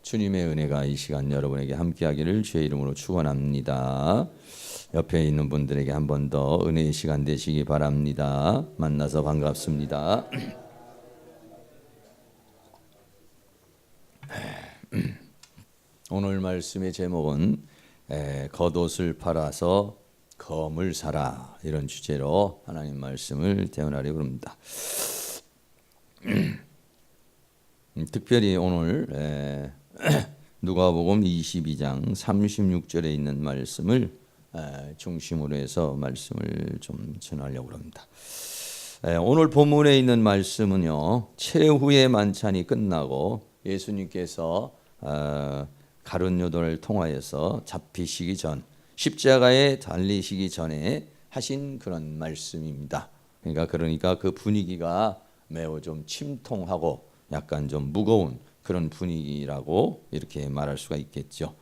주님의 은혜가 이 시간 여러분에게 함께하기를 주의 이름으로 축원합니다. 옆에 있는 분들에게 한 번 더 은혜의 시간 되시기 바랍니다. 만나서 반갑습니다. 오늘 말씀의 제목은 겉옷을 팔아서 검을 사라, 이런 주제로 하나님 말씀을 대언하려고 합니다. 특별히 오늘 누가복음 22장 36절에 있는 말씀을 중심으로 해서 말씀을 좀 전하려고 합니다. 오늘 본문에 있는 말씀은요, 최후의 만찬이 끝나고 예수님께서 가룟 요단을 통하여서 잡히시기 전, 십자가에 달리시기 전에 하신 그런 말씀입니다. 그러니까 그 분위기가 매우 좀 침통하고 약간 좀 무거운 그런 분위기라고 이렇게 말할 수가 있겠죠.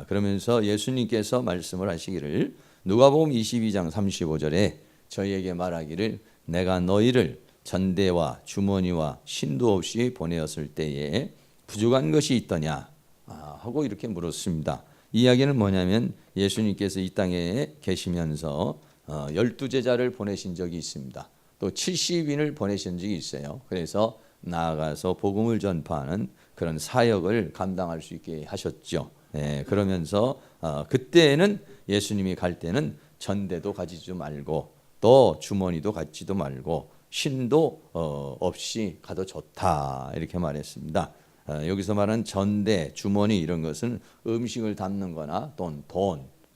그러면서 예수님께서 말씀을 하시기를, 누가복음 22장 35절에 저희에게 말하기를, 내가 너희를 전대와 주머니와 신도 없이 보내었을 때에 부족한 것이 있더냐 하고 이렇게 물었습니다. 이 이야기는 뭐냐면, 예수님께서 이 땅에 계시면서 12제자를 보내신 적이 있습니다. 또 70인을 보내신 적이 있어요. 그래서 나아가서 복음을 전파하는 그런 사역을 감당할 수 있게 하셨죠. 그러면서 그때는 예수님이 갈 때는 전대도 가지지 말고 또 주머니도 갖지도 말고 신도 없이 가도 좋다, 이렇게 말했습니다. 여기서 말하는 전대, 주머니 이런 것은 음식을 담는 거나 돈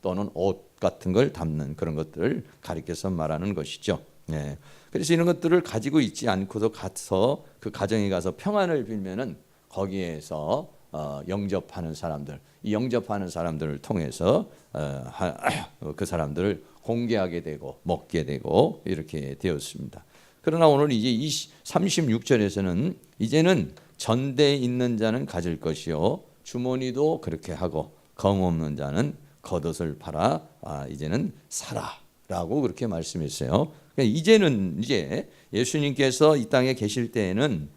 또는 옷 같은 걸 담는 그런 것들을 가리켜서 말하는 것이죠. 그래서 이런 것들을 가지고 있지 않고도 가서 그 가정에 가서 평안을 빌면은 거기에서 영접하는 사람들, 이 영접하는 사람들을 통해서 그 사람들을 공개하게 되고 먹게 되고 이렇게 되었습니다. 그러나 오늘 이제 36절에서는 이제는 전대에 있는 자는 가질 것이요, 주머니도 그렇게 하고 검 없는 자는 겉옷을 팔아 이제는 사라라고 그렇게 말씀했어요. 이제는 이제 예수님께서 이 땅에 계실 때에는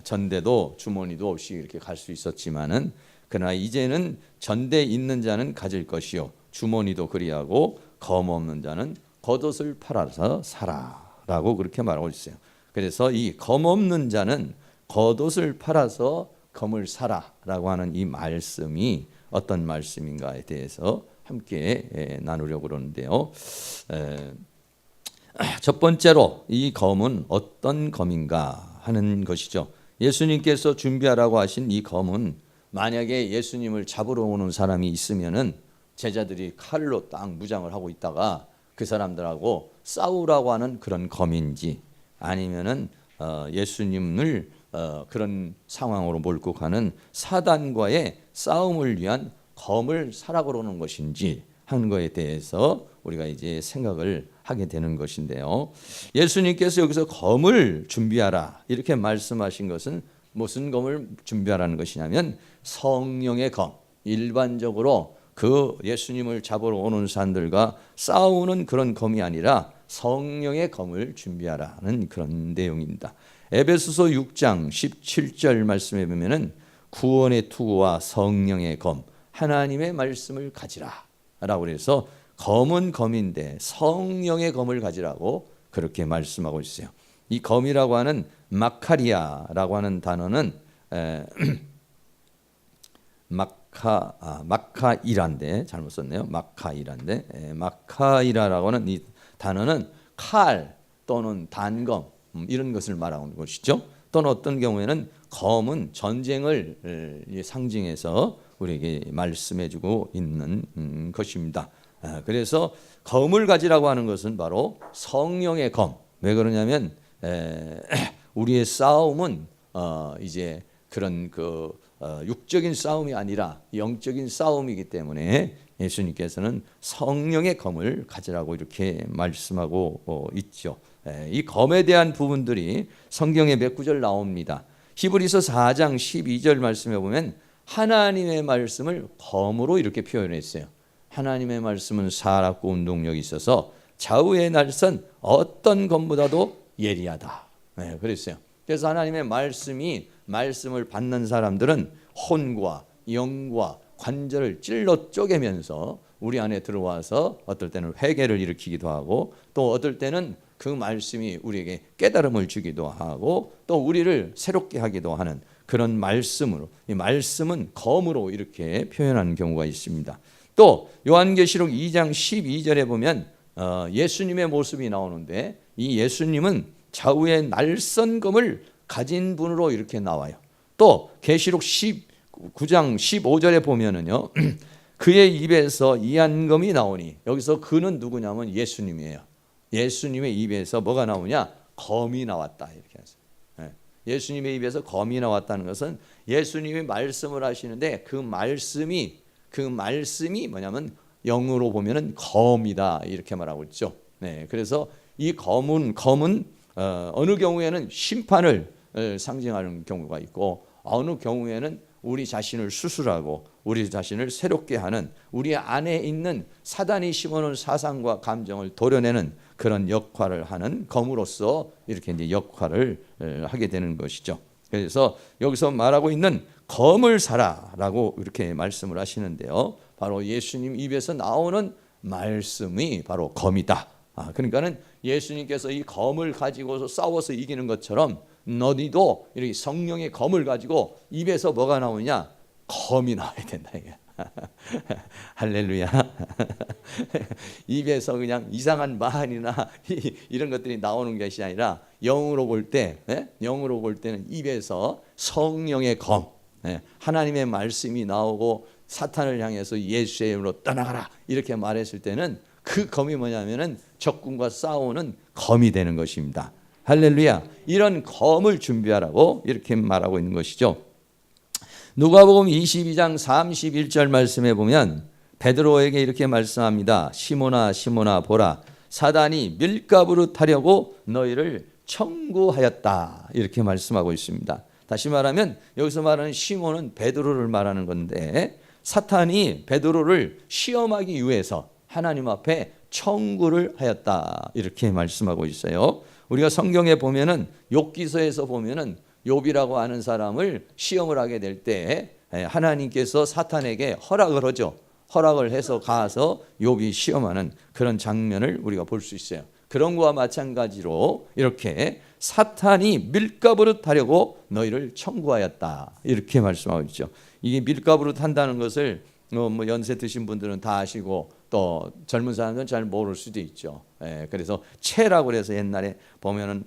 전대도 주머니도 없이 이렇게 갈 수 있었지만은, 그러나 이제는 전대에 있는 자는 가질 것이요, 주머니도 그리하고 검 없는 자는 겉옷을 팔아서 사라라고 그렇게 말하고 있어요. 그래서 이 검 없는 자는 겉옷을 팔아서 검을 사라라고 하는 이 말씀이 어떤 말씀인가에 대해서 함께 나누려고 그러는데요. 첫 번째로 이 검은 어떤 검인가 하는 것이죠. 예수님께서 준비하라고 하신 이 검은, 만약에 예수님을 잡으러 오는 사람이 있으면은 제자들이 칼로 딱 무장을 하고 있다가 그 사람들하고 싸우라고 하는 그런 검인지, 아니면은 예수님을 그런 상황으로 몰고 가는 사단과의 싸움을 위한 검을 사라고 그러는 것인지 하는 것에 대해서 우리가 이제 생각을 하게 되는 것인데요. 예수님께서 여기서 검을 준비하라 이렇게 말씀하신 것은 무슨 검을 준비하라는 것이냐면, 성령의 검, 일반적으로 그 예수님을 잡으러 오는 사람들과 싸우는 그런 검이 아니라 성령의 검을 준비하라는 그런 내용입니다. 에베소서 6장 17절 말씀에 보면은 구원의 투구와 성령의 검, 하나님의 말씀을 가지라 라고 해서 검은 검인데 성령의 검을 가지라고 그렇게 말씀하고 있어요. 이 검이라고 하는 마카리아라고 하는 단어는 마카이라인데, 잘못 썼네요. 마카이라인데, 마카이라라고 하는 이 단어는 칼 또는 단검 이런 것을 말하는 것이죠. 또는 어떤 경우에는 검은 전쟁을 상징해서 우리에게 말씀해주고 있는 것입니다. 그래서 검을 가지라고 하는 것은 바로 성령의 검. 왜 그러냐면 우리의 싸움은 이제 그런 육적인 싸움이 아니라 영적인 싸움이기 때문에 예수님께서는 성령의 검을 가지라고 이렇게 말씀하고 있죠. 이 검에 대한 부분들이 성경에 몇 구절 나옵니다. 히브리서 4장 12절 말씀에 보면 하나님의 말씀을 검으로 이렇게 표현했어요. 하나님의 말씀은 살았고 운동력이 있어서 좌우의 날선 어떤 검보다도 예리하다. 그랬어요. 그래서 하나님의 말씀을 받는 사람들은 혼과 영과 관절을 찔러 쪼개면서 우리 안에 들어와서 어떨 때는 회개를 일으키기도 하고 또 어떨 때는 그 말씀이 우리에게 깨달음을 주기도 하고 또 우리를 새롭게 하기도 하는 그런 말씀으로, 이 말씀은 검으로 이렇게 표현하는 경우가 있습니다. 또 요한계시록 2장 12절에 보면 예수님의 모습이 나오는데 이 예수님은 좌우에 날선 검을 가진 분으로 이렇게 나와요. 또 계시록 19장 15절에 보면은요 그의 입에서 이한검이 나오니, 여기서 그는 누구냐면 예수님이에요. 예수님의 입에서 뭐가 나오냐? 검이 나왔다, 이렇게 하세요. 예수님의 입에서 검이 나왔다는 것은 예수님이 말씀을 하시는데 그 말씀이 뭐냐면 영어로 보면은 검이다, 이렇게 말하고 있죠. 그래서 이 검은 어느 경우에는 심판을 상징하는 경우가 있고 어느 경우에는 우리 자신을 수술하고 우리 자신을 새롭게 하는, 우리 안에 있는 사단이 심어놓은 사상과 감정을 도려내는 그런 역할을 하는 검으로서 이렇게 이제 역할을 하게 되는 것이죠. 그래서 여기서 말하고 있는 검을 사라라고 이렇게 말씀을 하시는데요. 바로 예수님 입에서 나오는 말씀이 바로 검이다. 그러니까는 예수님께서 이 검을 가지고서 싸워서 이기는 것처럼 너희도 이렇게 성령의 검을 가지고 입에서 뭐가 나오냐? 검이 나와야 된다, 이게. 할렐루야. 입에서 그냥 이상한 말이나 이런 것들이 나오는 것이 아니라 영으로 볼 때는 입에서 성령의 검, 하나님의 말씀이 나오고 사탄을 향해서 예수의 이름으로 떠나가라 이렇게 말했을 때는 그 검이 뭐냐면은 적군과 싸우는 검이 되는 것입니다. 할렐루야. 이런 검을 준비하라고 이렇게 말하고 있는 것이죠. 누가복음 22장 31절 말씀에 보면 베드로에게 이렇게 말씀합니다. 시몬아 시몬아 보라, 사단이 밀가부로 타려고 너희를 청구하였다, 이렇게 말씀하고 있습니다. 다시 말하면 여기서 말하는 시몬은 베드로를 말하는 건데 사탄이 베드로를 시험하기 위해서 하나님 앞에 청구를 하였다, 이렇게 말씀하고 있어요. 우리가 성경에 보면은 욥기서에서 보면은 욥이라고 하는 사람을 시험을 하게 될 때 하나님께서 사탄에게 허락을 하죠. 허락을 해서 가서 욥이 시험하는 그런 장면을 우리가 볼 수 있어요. 그런 것과 마찬가지로 이렇게 사탄이 밀가부로 타려고 너희를 청구하였다, 이렇게 말씀하고 있죠. 이게 밀가부로 탄다는 것을 뭐 연세 드신 분들은 다 아시고 또 젊은 사람들은 잘 모를 수도 있죠. 그래서 채라고 그래서 옛날에 보면은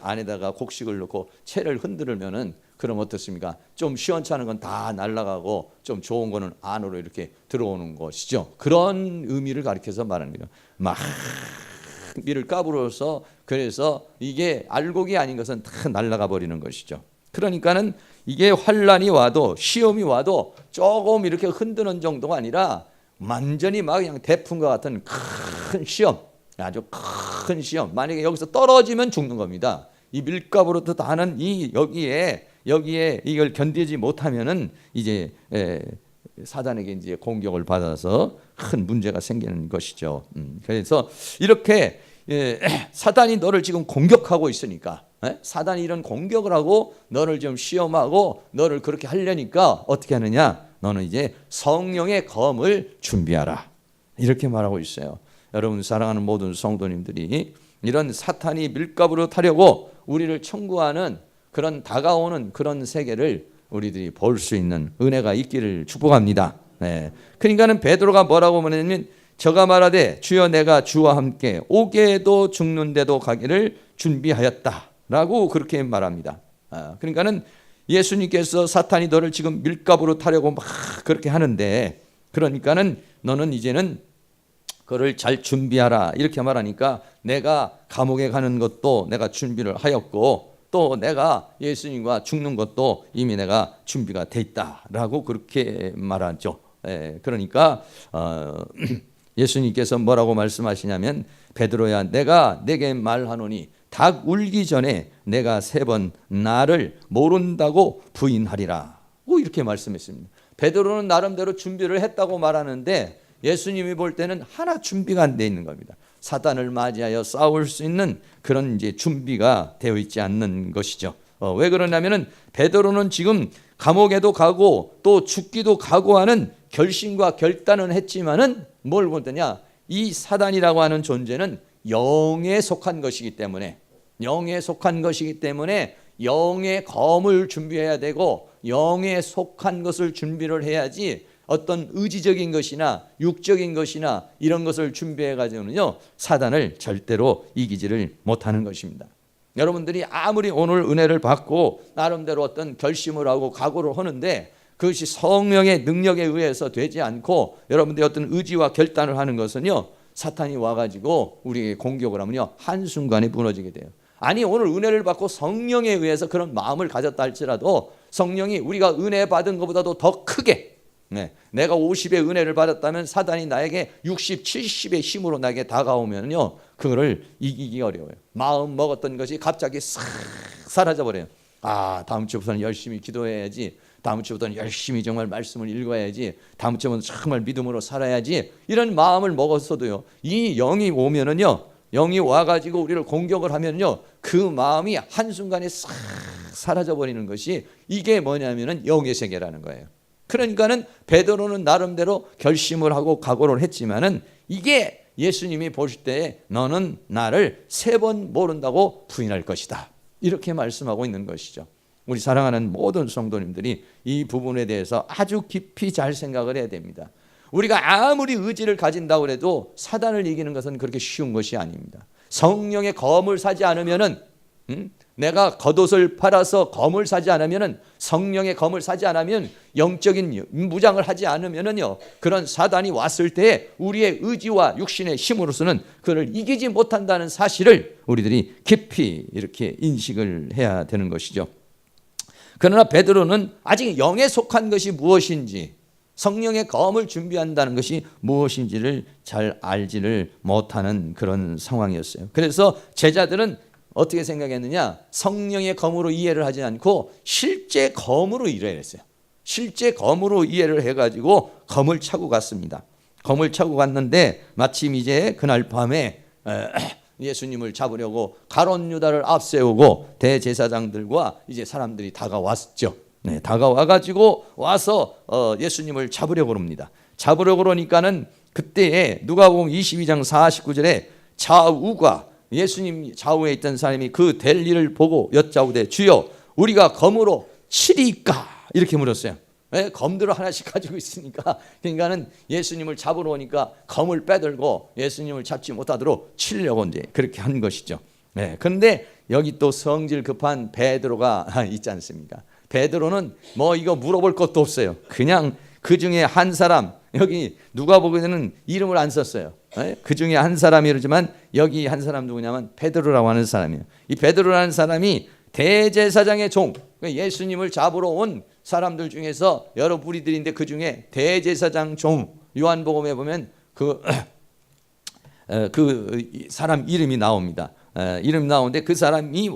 안에다가 곡식을 넣고 채를 흔들면은 그럼 어떻습니까? 좀 시원찮은 건 다 날아가고 좀 좋은 거는 안으로 이렇게 들어오는 것이죠. 그런 의미를 가리켜서 말하는 거예요. 막 밀을 까불어서 그래서 이게 알곡이 아닌 것은 다 날아가 버리는 것이죠. 그러니까는 이게 환란이 와도 시험이 와도 조금 이렇게 흔드는 정도가 아니라 완전히 막 그냥 대풍과 같은 큰 시험, 아주 큰 시험. 만약에 여기서 떨어지면 죽는 겁니다. 이 밀가부로 하는 이 여기에 이걸 견디지 못하면은 이제 사단에게 이제 공격을 받아서 큰 문제가 생기는 것이죠. 그래서 이렇게 사단이 너를 지금 공격하고 있으니까, 사단이 이런 공격을 하고 너를 좀 시험하고 너를 그렇게 하려니까 어떻게 하느냐? 너는 이제 성령의 검을 준비하라, 이렇게 말하고 있어요. 여러분 사랑하는 모든 성도님들이 이런 사탄이 밀가부로 타려고 우리를 청구하는 그런 다가오는 그런 세계를 우리들이 볼 수 있는 은혜가 있기를 축복합니다. 그러니까는 베드로가 뭐라고 말했냐면 저가 말하되 주여 내가 주와 함께 오게도 죽는데도 가기를 준비하였다라고 그렇게 말합니다. 그러니까는 예수님께서 사탄이 너를 지금 밀가부로 타려고 막 그렇게 하는데, 그러니까는 너는 이제는 그를 잘 준비하라, 이렇게 말하니까 내가 감옥에 가는 것도 내가 준비를 하였고 또 내가 예수님과 죽는 것도 이미 내가 준비가 돼 있다라고 그렇게 말하죠. 그러니까 예수님께서 뭐라고 말씀하시냐면 베드로야 내가 내게 말하노니 닭 울기 전에 내가 3번 나를 모른다고 부인하리라, 이렇게 말씀했습니다. 베드로는 나름대로 준비를 했다고 말하는데 예수님이 볼 때는 하나 준비가 안 돼 있는 겁니다. 사단을 맞이하여 싸울 수 있는 그런 이제 준비가 되어 있지 않는 것이죠. 왜 그러냐면은 베드로는 지금 감옥에도 가고 또 죽기도 각오하는 결심과 결단은 했지만은 뭘 보더냐? 이 사단이라고 하는 존재는 영에 속한 것이기 때문에 영의 검을 준비해야 되고 영에 속한 것을 준비를 해야지 어떤 의지적인 것이나 육적인 것이나 이런 것을 준비해 가지고는요 사단을 절대로 이기지를 못하는 것입니다. 여러분들이 아무리 오늘 은혜를 받고 나름대로 어떤 결심을 하고 각오를 하는데 그것이 성령의 능력에 의해서 되지 않고 여러분들이 어떤 의지와 결단을 하는 것은요 사탄이 와가지고 우리에게 공격을 하면요 한순간에 무너지게 돼요. 아니 오늘 은혜를 받고 성령에 의해서 그런 마음을 가졌다 할지라도 성령이 우리가 은혜 받은 것보다도 더 크게 내가 50의 은혜를 받았다면 사단이 나에게 60, 70의 힘으로 나에게 다가오면요 그거를 이기기 어려워요. 마음 먹었던 것이 갑자기 싹 사라져버려요. 다음 주부터는 열심히 기도해야지, 다음 주부터는 열심히 정말 말씀을 읽어야지, 다음 주부터는 정말 믿음으로 살아야지, 이런 마음을 먹었어도요 이 영이 오면은요 영이 와가지고 우리를 공격을 하면요 그 마음이 한순간에 싹 사라져버리는 것이 이게 뭐냐면은 영의 세계라는 거예요. 그러니까는 베드로는 나름대로 결심을 하고 각오를 했지만은 이게 예수님이 보실 때 너는 나를 3번 모른다고 부인할 것이다 이렇게 말씀하고 있는 것이죠. 우리 사랑하는 모든 성도님들이 이 부분에 대해서 아주 깊이 잘 생각을 해야 됩니다. 우리가 아무리 의지를 가진다고 해도 사단을 이기는 것은 그렇게 쉬운 것이 아닙니다. 성령의 검을 사지 않으면은 내가 겉옷을 팔아서 검을 사지 않으면은 성령의 검을 사지 않으면 영적인 무장을 하지 않으면은요 그런 사단이 왔을 때 우리의 의지와 육신의 힘으로서는 그를 이기지 못한다는 사실을 우리들이 깊이 이렇게 인식을 해야 되는 것이죠. 그러나 베드로는 아직 영에 속한 것이 무엇인지 성령의 검을 준비한다는 것이 무엇인지를 잘 알지를 못하는 그런 상황이었어요. 그래서 제자들은 어떻게 생각했느냐? 성령의 검으로 이해를 하지 않고 실제 검으로 이해를 했어요. 실제 검으로 이해를 해가지고 검을 차고 갔습니다. 검을 차고 갔는데 마침 이제 그날 밤에 예수님을 잡으려고 가룟 유다를 앞세우고 대제사장들과 이제 사람들이 다가왔죠. 다가와가지고 와서 예수님을 잡으려고 합니다. 잡으려고 그러니까는 그때에 누가복음 22장 49절에 좌우가 예수님 좌우에 있던 사람이 그 될 일을 보고 여짜오되 주여 우리가 검으로 치리까 이렇게 물었어요. 검들을 하나씩 가지고 있으니까 그러니까는 예수님을 잡으러 오니까 검을 빼들고 예수님을 잡지 못하도록 치려고 이제 그렇게 한 것이죠. 그런데 여기 또 성질 급한 베드로가 있지 않습니까? 베드로는 뭐 이거 물어볼 것도 없어요. 그냥 그 중에 한 사람, 여기 누가복음에는 이름을 안 썼어요. 그 중에 한 사람이지만 여기 한 사람 누구냐면 베드로라고 하는 사람이에요. 이 베드로라는 사람이 대제사장의 종, 예수님을 잡으러 온 사람들 중에서 여러 무리들인데 그 중에 대제사장 종, 요한복음에 보면 그 사람 이름이 나옵니다. 이름 나오는데 그 사람이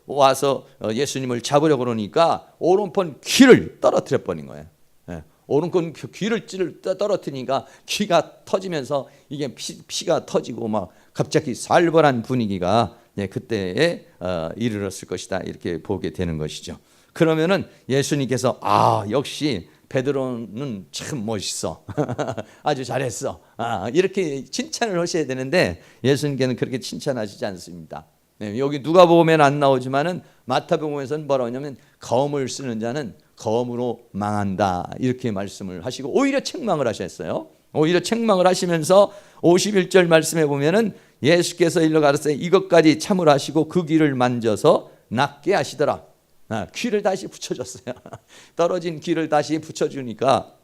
와서 예수님을 잡으려고 그러니까 오른편 귀를 떨어뜨려 버린 거예요. 오른편 귀를 떨어뜨리니까 귀가 터지면서 이게 피가 터지고 막 갑자기 살벌한 분위기가 그때에 이르렀을 것이다 이렇게 보게 되는 것이죠. 그러면은 예수님께서 역시 베드로는 참 멋있어. 아주 잘했어. 이렇게 칭찬을 하셔야 되는데 예수님께는 그렇게 칭찬하시지 않습니다. 여기 누가복음에는 안 나오지만은 마태복음에서는 뭐라고 하냐면 검을 쓰는 자는 검으로 망한다 이렇게 말씀을 하시고 오히려 책망을 하셨어요. 오히려 책망을 하시면서 51절 말씀에 보면은 예수께서 일러 가르치되 이것까지 참으라 하시고 그 귀를 만져서 낫게 하시더라. 귀를 다시 붙여줬어요. 떨어진 귀를 다시 붙여주니까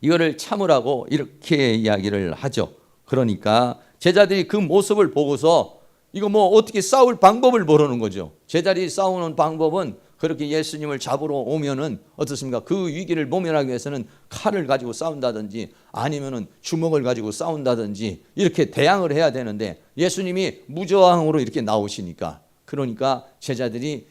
이거를 참으라고 이렇게 이야기를 하죠. 그러니까 제자들이 그 모습을 보고서 이거 뭐 어떻게 싸울 방법을 모르는 거죠. 제자들이 싸우는 방법은 그렇게 예수님을 잡으러 오면은 어떻습니까? 그 위기를 모면하기 위해서는 칼을 가지고 싸운다든지 아니면은 주먹을 가지고 싸운다든지 이렇게 대항을 해야 되는데 예수님이 무저항으로 이렇게 나오시니까 그러니까 제자들이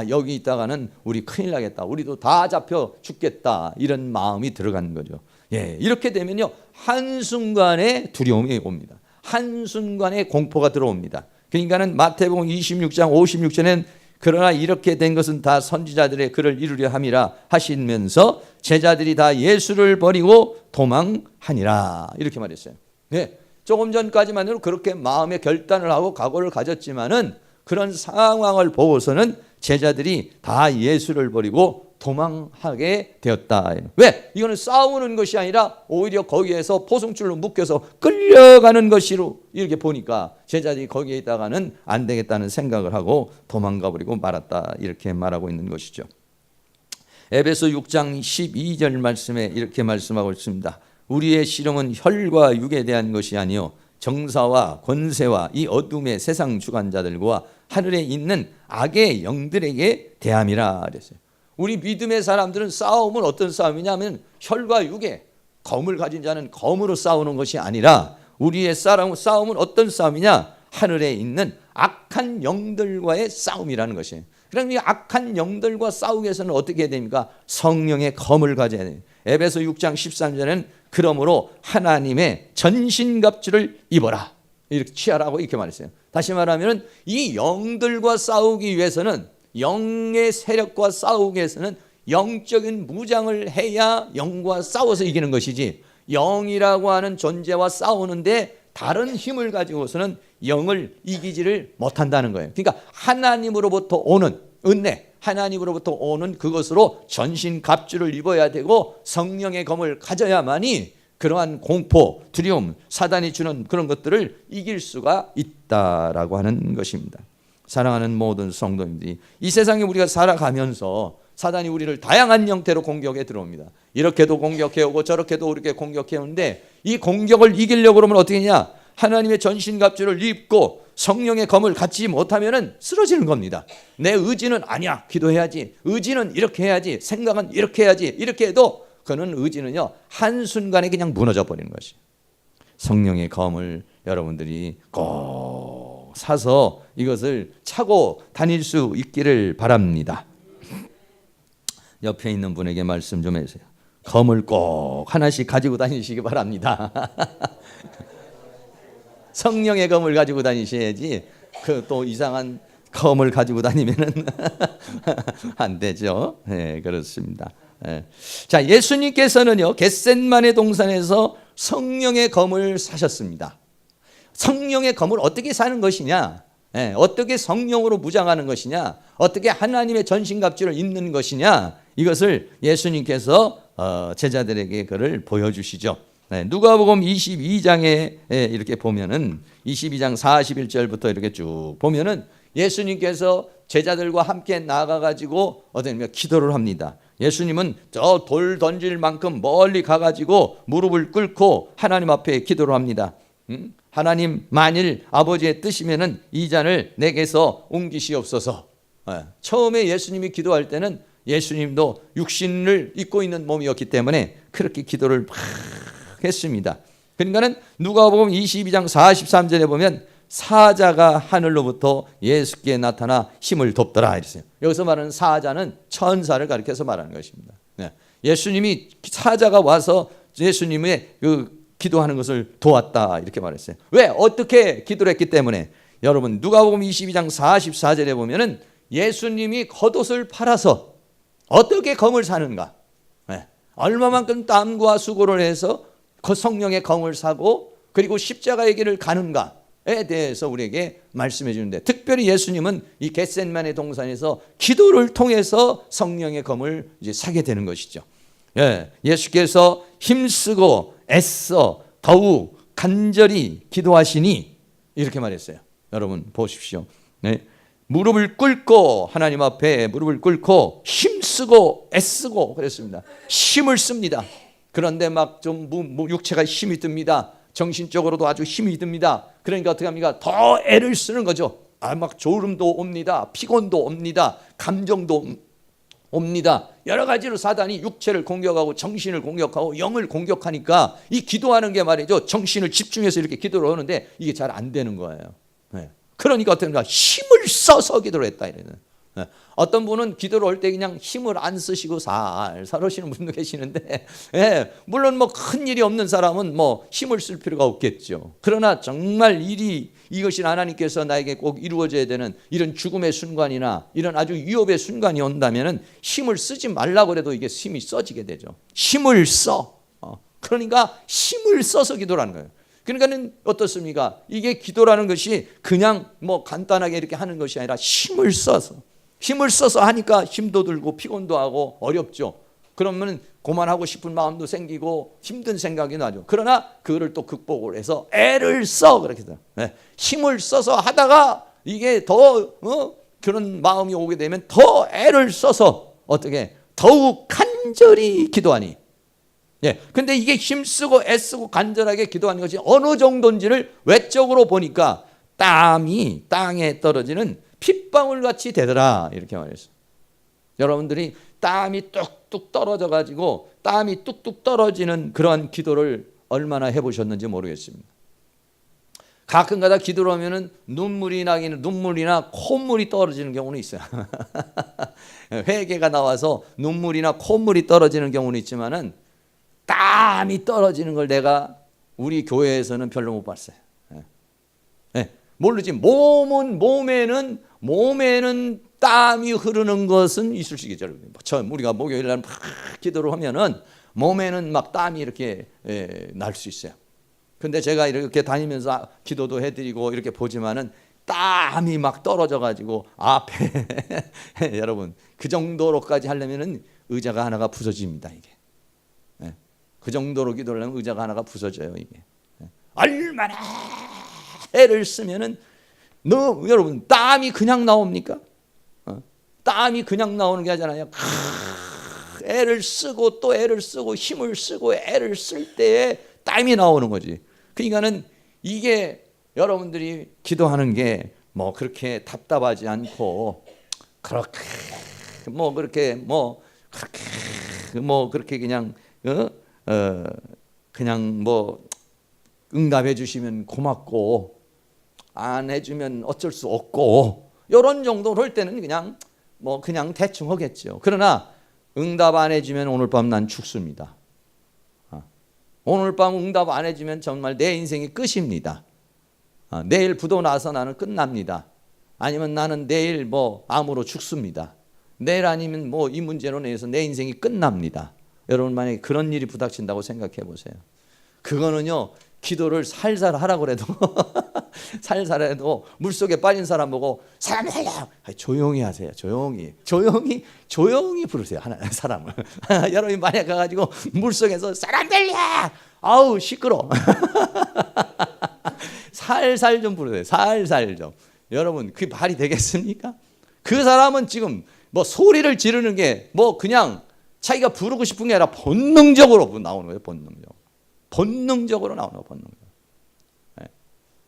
여기 있다가는 우리 큰일 나겠다. 우리도 다 잡혀 죽겠다. 이런 마음이 들어간 거죠. 이렇게 되면요. 한순간에 두려움이 옵니다. 한순간에 공포가 들어옵니다. 그러니까는 마태복음 26장 56절에는 그러나 이렇게 된 것은 다 선지자들의 글을 이루려 함이라 하시면서 제자들이 다 예수를 버리고 도망하니라 이렇게 말했어요. 네, 조금 전까지만 해도 그렇게 마음의 결단을 하고 각오를 가졌지만은 그런 상황을 보고서는 제자들이 다 예수를 버리고 도망하게 되었다. 왜? 이거는 싸우는 것이 아니라 오히려 거기에서 포승줄로 묶여서 끌려가는 것으로 이렇게 보니까 제자들이 거기에 있다가는 안 되겠다는 생각을 하고 도망가 버리고 말았다. 이렇게 말하고 있는 것이죠. 에베소 6장 12절 말씀에 이렇게 말씀하고 있습니다. 우리의 씨름은 혈과 육에 대한 것이 아니요 정사와 권세와 이 어둠의 세상 주관자들과 하늘에 있는 악의 영들에게 대함이라 그랬어요. 우리 믿음의 사람들은 싸움은 어떤 싸움이냐면 혈과 육의 검을 가진 자는 검으로 싸우는 것이 아니라 우리의 싸움은 어떤 싸움이냐? 하늘에 있는 악한 영들과의 싸움이라는 것이에요. 그럼 이 악한 영들과 싸우기 위해서는 어떻게 해야 됩니까? 성령의 검을 가져야 돼요. 에베소 6장 13절에는 그러므로 하나님의 전신갑주를 입어라. 이렇게 취하라고 이렇게 말했어요. 다시 말하면 이 영들과 싸우기 위해서는 영의 세력과 싸우기 위해서는 영적인 무장을 해야 영과 싸워서 이기는 것이지 영이라고 하는 존재와 싸우는데 다른 힘을 가지고서는 영을 이기지를 못한다는 거예요. 그러니까 하나님으로부터 오는 은혜, 하나님으로부터 오는 그것으로 전신갑주를 입어야 되고 성령의 검을 가져야만이 그러한 공포, 두려움, 사단이 주는 그런 것들을 이길 수가 있다라고 하는 것입니다. 사랑하는 모든 성도님들이 이 세상에 우리가 살아가면서 사단이 우리를 다양한 형태로 공격에 들어옵니다. 이렇게도 공격해오고 저렇게도 이렇게 공격해오는데 이 공격을 이기려고 그러면 어떻게 하냐? 하나님의 전신갑주를 입고 성령의 검을 갖지 못하면 쓰러지는 겁니다. 내 의지는 아니야. 기도해야지. 의지는 이렇게 해야지. 생각은 이렇게 해야지. 이렇게 해도 그는 의지는요 한순간에 그냥 무너져 버리는 것이. 성령의 검을 여러분들이 꼭 사서 이것을 차고 다닐 수 있기를 바랍니다. 옆에 있는 분에게 말씀 좀 해주세요. 검을 꼭 하나씩 가지고 다니시기 바랍니다. 성령의 검을 가지고 다니셔야지 그 또 이상한 검을 가지고 다니면은 안 되죠. 네, 그렇습니다. 네. 자, 예수님께서는요 겟셋마네 동산에서 성령의 검을 사셨습니다. 성령의 검을 어떻게 사는 것이냐? 네, 어떻게 성령으로 무장하는 것이냐? 어떻게 하나님의 전신갑주를 입는 것이냐? 이것을 예수님께서 제자들에게 그를 보여주시죠. 네, 누가복음 22장에 이렇게 보면은 22장 41절부터 이렇게 쭉 보면은 예수님께서 제자들과 함께 나가가지고 어떤 기도를 합니다. 예수님은 저 돌 던질 만큼 멀리 가가지고 무릎을 꿇고 하나님 앞에 기도를 합니다. 하나님 만일 아버지의 뜻이면은 이 잔을 내게서 옮기시옵소서. 처음에 예수님이 기도할 때는 예수님도 육신을 입고 있는 몸이었기 때문에 그렇게 기도를 막 했습니다. 그러니까는 누가복음 22장 43절에 보면 사자가 하늘로부터 예수께 나타나 힘을 돕더라 이랬어요. 여기서 말하는 사자는 천사를 가리켜서 말하는 것입니다. 예수님이 사자가 와서 예수님의 그 기도하는 것을 도왔다 이렇게 말했어요. 왜? 어떻게 기도를 했기 때문에. 여러분 누가복음 22장 44절에 보면은 예수님이 겉옷을 팔아서 어떻게 검을 사는가? 얼마만큼 땀과 수고를 해서 그 성령의 검을 사고 그리고 십자가의 길을 가는가에 대해서 우리에게 말씀해 주는데 특별히 예수님은 이 겟셋마네 동산에서 기도를 통해서 성령의 검을 이제 사게 되는 것이죠. 예수께서 힘쓰고 애써 더욱 간절히 기도하시니 이렇게 말했어요. 여러분 보십시오. 무릎을 꿇고 하나님 앞에 무릎을 꿇고 힘쓰고 애쓰고 그랬습니다. 힘을 씁니다. 그런데 막 좀 육체가 힘이 듭니다. 정신적으로도 아주 힘이 듭니다. 그러니까 어떻게 합니까? 더 애를 쓰는 거죠. 막 졸음도 옵니다. 피곤도 옵니다. 감정도 옵니다. 여러 가지로 사단이 육체를 공격하고 정신을 공격하고 영을 공격하니까 이 기도하는 게 말이죠. 정신을 집중해서 이렇게 기도를 하는데 이게 잘 안 되는 거예요. 그러니까 어떻게 힘을 써서 기도를 했다 이래요. 어떤 분은 기도를 할 때 그냥 힘을 안 쓰시고 살살 하시는 분도 계시는데, 예, 물론 뭐 큰 일이 없는 사람은 뭐 힘을 쓸 필요가 없겠죠. 그러나 정말 이것이 하나님께서 나에게 꼭 이루어져야 되는 이런 죽음의 순간이나 이런 아주 위협의 순간이 온다면은 힘을 쓰지 말라고 해도 이게 힘이 써지게 되죠. 힘을 써. 그러니까 힘을 써서 기도라는 거예요. 그러니까는 어떻습니까? 이게 기도라는 것이 그냥 뭐 간단하게 이렇게 하는 것이 아니라 힘을 써서 하니까 힘도 들고 피곤도 하고 어렵죠. 그러면 그만하고 싶은 마음도 생기고 힘든 생각이 나죠. 그러나 그거를 또 극복을 해서 애를 써. 그렇게 돼요. 힘을 써서 하다가 이게 더 그런 마음이 오게 되면 더 애를 써서 어떻게 더욱 간절히 기도하니. 예. 근데 이게 힘쓰고 애쓰고 간절하게 기도하는 것이 어느 정도인지를 외적으로 보니까 땀이 땅에 떨어지는 핏방울 같이 되더라. 이렇게 말했어요. 여러분들이 땀이 뚝뚝 떨어져 가지고 땀이 뚝뚝 떨어지는 그러한 기도를 얼마나 해보셨는지 모르겠습니다. 가끔가다 기도를 하면은 눈물이나 콧물이 떨어지는 경우는 있어요. 회개가 나와서 눈물이나 콧물이 떨어지는 경우는 있지만은 땀이 떨어지는 걸 내가 우리 교회에서는 별로 못 봤어요. 모르지. 몸에는 땀이 흐르는 것은 있을 수 있겠죠. 우리가 목요일 날 막 기도를 하면은 몸에는 막 땀이 이렇게 날 수 있어요. 근데 제가 이렇게 다니면서 기도도 해드리고 이렇게 보지만은 땀이 막 떨어져 가지고 앞에 여러분 그 정도로까지 하려면은 의자가 하나가 부서집니다. 이게. 그 정도로 기도를 하면 의자가 하나가 부서져요. 이게. 얼마나 애를 쓰면은 여러분 땀이 그냥 나옵니까? 땀이 그냥 나오는 게 아니잖아요. 애를 쓰고 또 애를 쓰고 힘을 쓰고 애를 쓸 때에 땀이 나오는 거지. 그러니까는 이게 여러분들이 기도하는 게 뭐 그렇게 답답하지 않고 그렇게 그냥 그냥 뭐 응답해 주시면 고맙고 안 해주면 어쩔 수 없고 이런 정도로 할 때는 그냥 대충 하겠죠. 그러나 응답 안 해주면 오늘 밤 난 죽습니다. 오늘 밤 응답 안 해주면 정말 내 인생이 끝입니다. 내일 부도 나서 나는 끝납니다. 아니면 나는 내일 뭐 암으로 죽습니다. 내일 아니면 뭐 이 문제로 인해서 내 인생이 끝납니다. 여러분 만약에 그런 일이 부닥친다고 생각해 보세요. 그거는요 기도를 살살 하라고 해도 살살 해도 물속에 빠진 사람 보고 사람 살려. 조용히 하세요. 조용히 부르세요. 사람을. 여러분이 만약 가가지고 물속에서 사람 살려. 아우 시끄러. 살살 좀 부르세요. 살살 좀. 여러분 그게 말이 되겠습니까? 그 사람은 지금 뭐 소리를 지르는 게 뭐 그냥 자기가 부르고 싶은 게 아니라 본능적으로 나오는 거예요. 본능적으로 나오는 거예요. 본능적으로.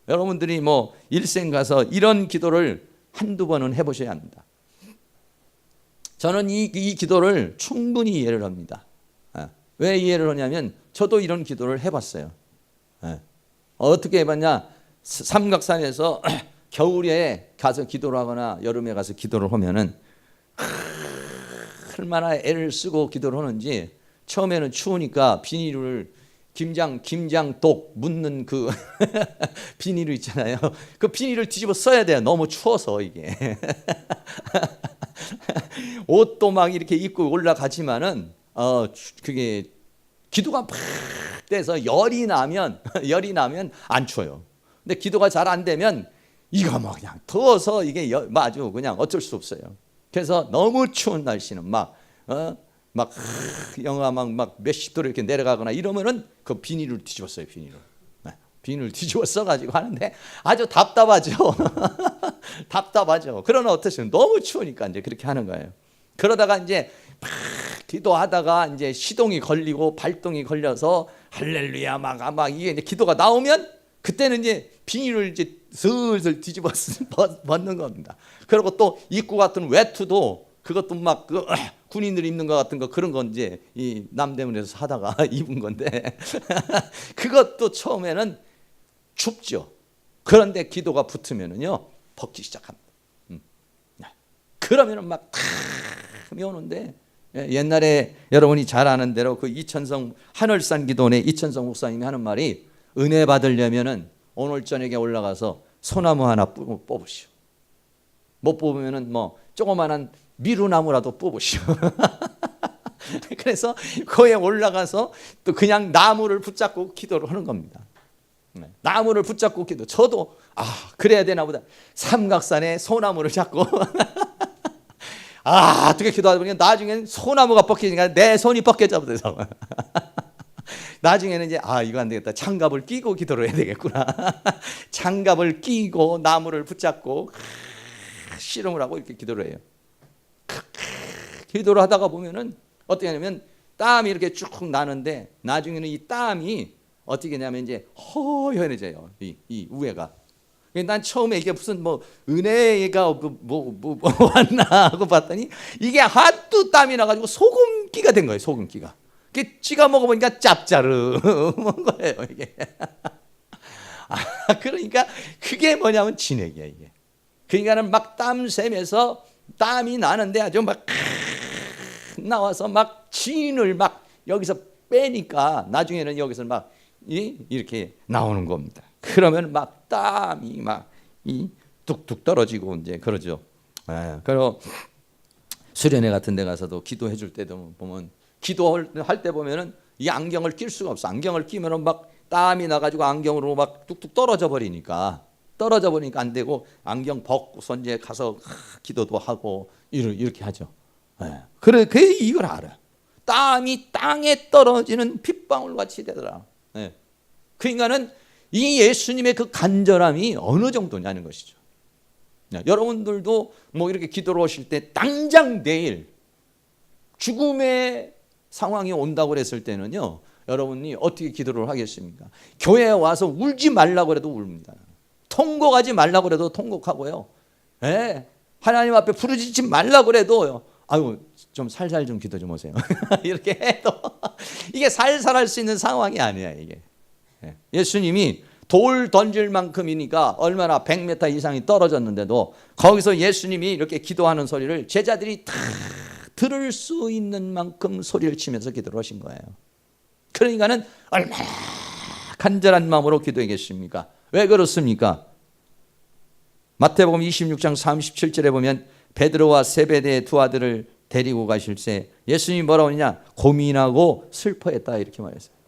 여러분들이 뭐 일생 가서 이런 기도를 한두 번은 해보셔야 합니다. 저는 이 기도를 충분히 이해를 합니다. 왜 이해를 하냐면 저도 이런 기도를 해봤어요. 어떻게 해봤냐? 삼각산에서 겨울에 가서 기도를 하거나 여름에 가서 기도를 하면은 얼마나 애를 쓰고 기도를 하는지 처음에는 추우니까 비닐을 김장독 묻는 그 비닐을 있잖아요. 그 비닐을 뒤집어 써야 돼요. 너무 추워서 이게. 옷도 막 이렇게 입고 올라가지만은 그게 기도가 팍 돼서 열이 나면 안 추워요. 근데 기도가 잘 안 되면 이거 뭐 그냥 더워서 이게 아주 그냥 어쩔 수 없어요. 그래서 너무 추운 날씨는 막 영하 막 몇십 도로 이렇게 내려가거나 이러면은 그 비닐을 뒤집어 써요. 비닐을 뒤집어 써가지고 하는데 아주 답답하죠. 답답하죠. 그러나 어떠세요? 너무 추우니까 이제 그렇게 하는 거예요. 그러다가 이제 막 기도하다가 이제 시동이 걸리고 발동이 걸려서 할렐루야 막 이게 이제 기도가 나오면 그때는 이제 비닐을 이제 슬슬 뒤집어 벗는 겁니다. 그리고 또 입고 같은 외투도 그것도 막 군인들이 입는 것 같은 거 그런 건 이제 이 남대문에서 사다가 입은 건데 그것도 처음에는 춥죠. 그런데 기도가 붙으면은요 벗기 시작합니다. 그러면은 막 탐이 오는데, 옛날에 여러분이 잘 아는 대로 그 이천성 하늘산 기도원의 이천성 목사님이 하는 말이, 은혜 받으려면은 오늘 저녁에 올라가서 소나무 하나 뽑으시오. 못 뽑으면은 뭐 조그만한 미루나무라도 뽑으시오. 그래서 거기에 올라가서 또 그냥 나무를 붙잡고 기도를 하는 겁니다. 나무를 붙잡고 기도. 저도 그래야 되나 보다. 삼각산에 소나무를 잡고 어떻게 기도하다 보니까 나중엔 소나무가 벗기니까 내 손이 벗겨져버려서 나중에는 이제 이거 안 되겠다. 장갑을 끼고 기도를 해야 되겠구나. 장갑을 끼고 나무를 붙잡고 씨름을 하고 이렇게 기도를 해요. 기도를 하다가 보면은 어떻게 하냐면 땀이 이렇게 쭉 나는데, 나중에는 이 땀이 어떻게 하냐면 이제 허연해져요. 이 우애가. 난 처음에 이게 무슨 뭐 은혜가 뭐 왔나 하고 봤더니 이게 하도 땀이 나가지고 소금기가 된 거예요. 소금기가. 이게 찌가 먹어보니까 짭짜름한 거예요. 이게. 그러니까 그게 뭐냐면 진액이야 이게. 그러니까는 막 땀샘에서 땀이 나는데 아주 막 나와서 막 진을 막 여기서 빼니까 나중에는 여기서 막 이렇게 나오는 겁니다. 그러면 막 땀이 막 뚝뚝 떨어지고 이제 그러죠. 그리고 수련회 같은 데 가서도 기도해 줄 때도 보면, 기도할 때 보면은 이 안경을 낄 수가 없어. 안경을 끼면은 막 땀이 나가지고 안경으로 막 뚝뚝 떨어져 버리니까 안 되고, 안경 벗고서 이제 가서 기도도 하고 이렇게 하죠. 그래, 이걸 알아. 땀이 땅에 떨어지는 핏방울 같이 되더라. 그 인간은 이 예수님의 그 간절함이 어느 정도냐는 것이죠. 여러분들도 뭐 이렇게 기도를 하실 때 당장 내일 죽음의 상황이 온다고 그랬을 때는요, 여러분이 어떻게 기도를 하겠습니까? 교회에 와서 울지 말라고 해도 웁니다. 통곡하지 말라고 그래도 통곡하고요. 하나님 앞에 부르짖지 말라고 그래도 좀 살살 좀 기도 좀 하세요. 이렇게 해도 이게 살살 할 수 있는 상황이 아니야 이게. 예수님이 돌 던질 만큼이니까 얼마나 100m 이상이 떨어졌는데도 거기서 예수님이 이렇게 기도하는 소리를 제자들이 다 들을 수 있는 만큼 소리를 치면서 기도를 하신 거예요. 그러니까는 얼마나 간절한 마음으로 기도하겠습니까? 왜 그렇습니까? 마태복음 26장 37절에 보면 베드로와 세베대의 두 아들을 데리고 가실새 예수님이 뭐라고 하느냐? 고민하고 슬퍼했다 이렇게 말했어요.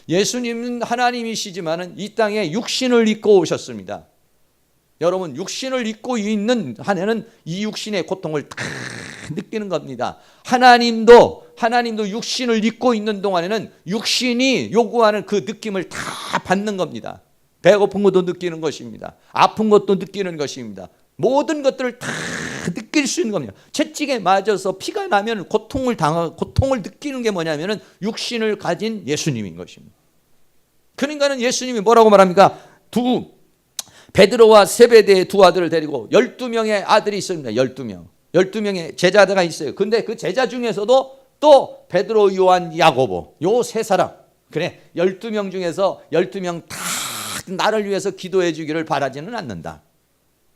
예수님은 하나님이시지만은 이 땅에 육신을 입고 오셨습니다. 여러분, 육신을 입고 있는 한에는 이 육신의 고통을 다 느끼는 겁니다. 하나님도 육신을 입고 있는 동안에는 육신이 요구하는 그 느낌을 다 받는 겁니다. 배고픈 것도 느끼는 것입니다. 아픈 것도 느끼는 것입니다. 모든 것들을 다 느낄 수 있는 겁니다. 채찍에 맞아서 피가 나면 고통을 느끼는 게 뭐냐면은 육신을 가진 예수님인 것입니다. 그러니까는 예수님이 뭐라고 말합니까? 베드로와 세베대의 두 아들을 데리고 12명의 아들이 있습니다. 12명의 제자가 있어요. 근데 그 제자 중에서도 또 베드로, 요한, 야고보 요 세 사람. 그래, 12명 중에서 12명 다 나를 위해서 기도해 주기를 바라지는 않는다.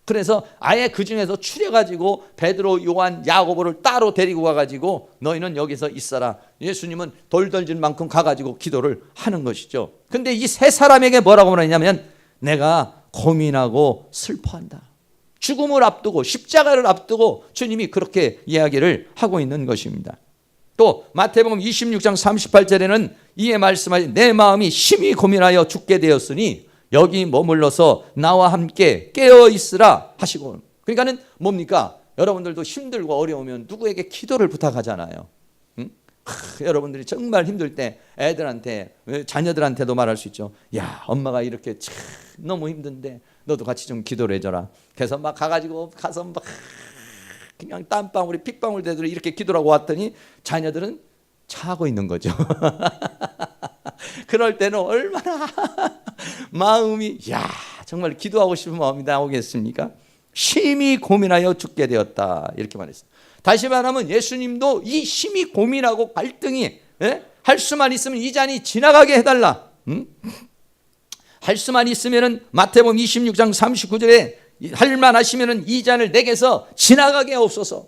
그래서 아예 그 중에서 추려가지고 베드로, 요한, 야고보를 따로 데리고 가가지고 너희는 여기서 있어라. 예수님은 돌 던질 만큼 가가지고 기도를 하는 것이죠. 근데 이 세 사람에게 뭐라고 말하냐면 내가 고민하고 슬퍼한다. 죽음을 앞두고 십자가를 앞두고 주님이 그렇게 이야기를 하고 있는 것입니다. 또 마태복음 26장 38절에는 이에 말씀하신 내 마음이 심히 고민하여 죽게 되었으니 여기 머물러서 나와 함께 깨어 있으라 하시고. 그러니까는 뭡니까? 여러분들도 힘들고 어려우면 누구에게 기도를 부탁하잖아요. 응? 여러분들이 정말 힘들 때 애들한테, 자녀들한테도 말할 수 있죠. 야, 엄마가 이렇게 참 너무 힘든데 너도 같이 좀 기도를 해줘라. 그래서 막 가서 막 그냥 땀방울이 핏방울 되도록 이렇게 기도를 하고 왔더니 자녀들은 자고 있는 거죠. 그럴 때는 얼마나 마음이 정말 기도하고 싶은 마음이 나오겠습니까? 심히 고민하여 죽게 되었다 이렇게 말했어요. 다시 말하면 예수님도 이 심히 고민하고 갈등이 할 수만 있으면 이 잔이 지나가게 해달라. 할 수만 있으면은 마태복음 26장 39절에 할만하시면은 이 잔을 내게서 지나가게 하옵소서.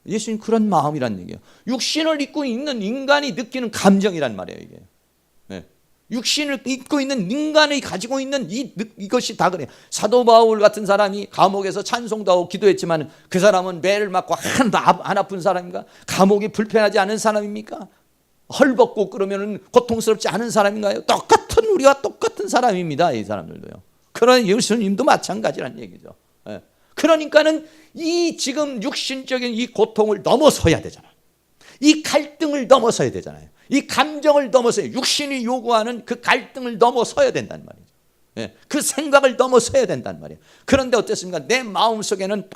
예수님 그런 마음이란 얘기예요. 육신을 입고 있는 인간이 느끼는 감정이란 말이에요. 이게. 네. 육신을 입고 있는 인간이 가지고 있는 이것이 다 그래요. 사도 바울 같은 사람이 감옥에서 찬송도 하고 기도했지만 그 사람은 매를 맞고 하나도 안 아픈 사람인가? 감옥이 불편하지 않은 사람입니까? 헐벗고 그러면 고통스럽지 않은 사람인가요? 똑같은 우리와 똑같은 사람입니다. 이 사람들도요. 그런 예수님도 마찬가지란 얘기죠. 예. 그러니까는 이 지금 육신적인 이 고통을 넘어서야 되잖아요. 이 갈등을 넘어서야 되잖아요. 이 감정을 넘어서야, 육신이 요구하는 그 갈등을 넘어서야 된단 말이죠. 예. 그 생각을 넘어서야 된단 말이에요. 그런데 어땠습니까? 내 마음속에는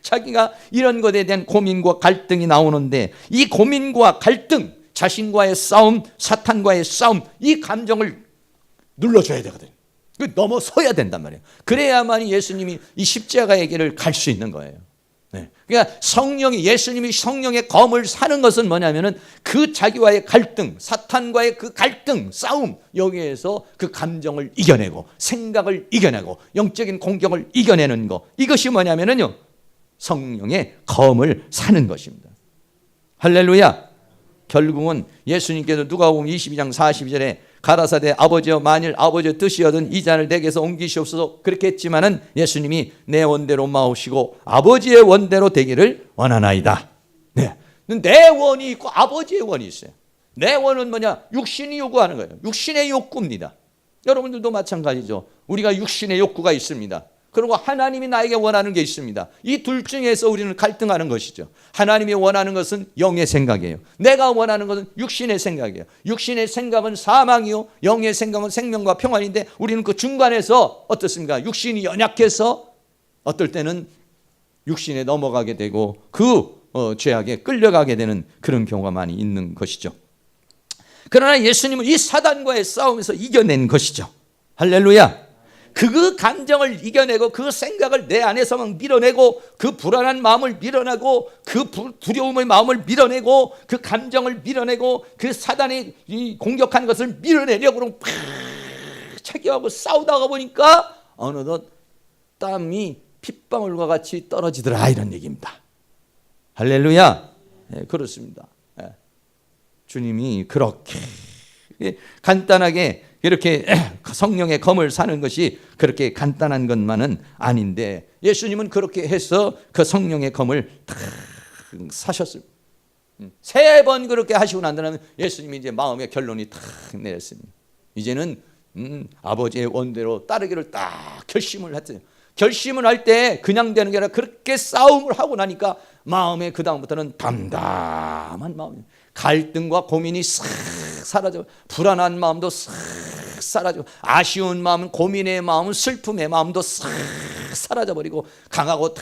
자기가 이런 것에 대한 고민과 갈등이 나오는데 이 고민과 갈등, 자신과의 싸움, 사탄과의 싸움, 이 감정을 눌러줘야 되거든요. 넘어서야 된단 말이에요. 그래야만 예수님이 이 십자가의 길을 갈 수 있는 거예요. 네. 그러니까 예수님이 성령의 검을 사는 것은 뭐냐면은 그 자기와의 갈등, 사탄과의 그 갈등, 싸움, 여기에서 그 감정을 이겨내고 생각을 이겨내고 영적인 공격을 이겨내는 거. 이것이 뭐냐면은요, 성령의 검을 사는 것입니다. 할렐루야. 결국은 예수님께서 누가복음 22장 42절에 가라사대 아버지여 만일 아버지의 뜻이여든 이 잔을 내게서 옮기시옵소서 그렇게 했지만은 예수님이 내 원대로 마오시고 아버지의 원대로 되기를 원하나이다. 네. 내 원이 있고 아버지의 원이 있어요. 내 원은 뭐냐? 육신이 요구하는 거예요. 육신의 욕구입니다. 여러분들도 마찬가지죠. 우리가 육신의 욕구가 있습니다. 그리고 하나님이 나에게 원하는 게 있습니다. 이 둘 중에서 우리는 갈등하는 것이죠. 하나님이 원하는 것은 영의 생각이에요. 내가 원하는 것은 육신의 생각이에요. 육신의 생각은 사망이요, 영의 생각은 생명과 평안인데 우리는 그 중간에서 어떻습니까? 육신이 연약해서 어떨 때는 육신에 넘어가게 되고 그 죄악에 끌려가게 되는 그런 경우가 많이 있는 것이죠. 그러나 예수님은 이 사단과의 싸움에서 이겨낸 것이죠. 할렐루야. 그 감정을 이겨내고 그 생각을 내 안에서만 밀어내고 그 불안한 마음을 밀어내고 그 두려움의 마음을 밀어내고 그 감정을 밀어내고 그 사단이 공격한 것을 밀어내려고 그러고 체계하고 싸우다가 보니까 어느덧 땀이 핏방울과 같이 떨어지더라, 이런 얘기입니다. 할렐루야. 네, 그렇습니다. 네. 주님이 그렇게 간단하게 이렇게 성령의 검을 사는 것이 그렇게 간단한 것만은 아닌데 예수님은 그렇게 해서 그 성령의 검을 탁 사셨어요. 3번 그렇게 하시고 난 다음에 예수님이 이제 마음의 결론이 탁 내렸습니다. 이제는 아버지의 원대로 따르기를 딱 결심을 했어요. 결심을 할 때 그냥 되는 게 아니라 그렇게 싸움을 하고 나니까 마음에 그 다음부터는 담담한 마음이에요. 갈등과 고민이 싹 사라져, 불안한 마음도 싹 사라져, 아쉬운 마음은, 고민의 마음은, 슬픔의 마음도 싹 사라져버리고 강하고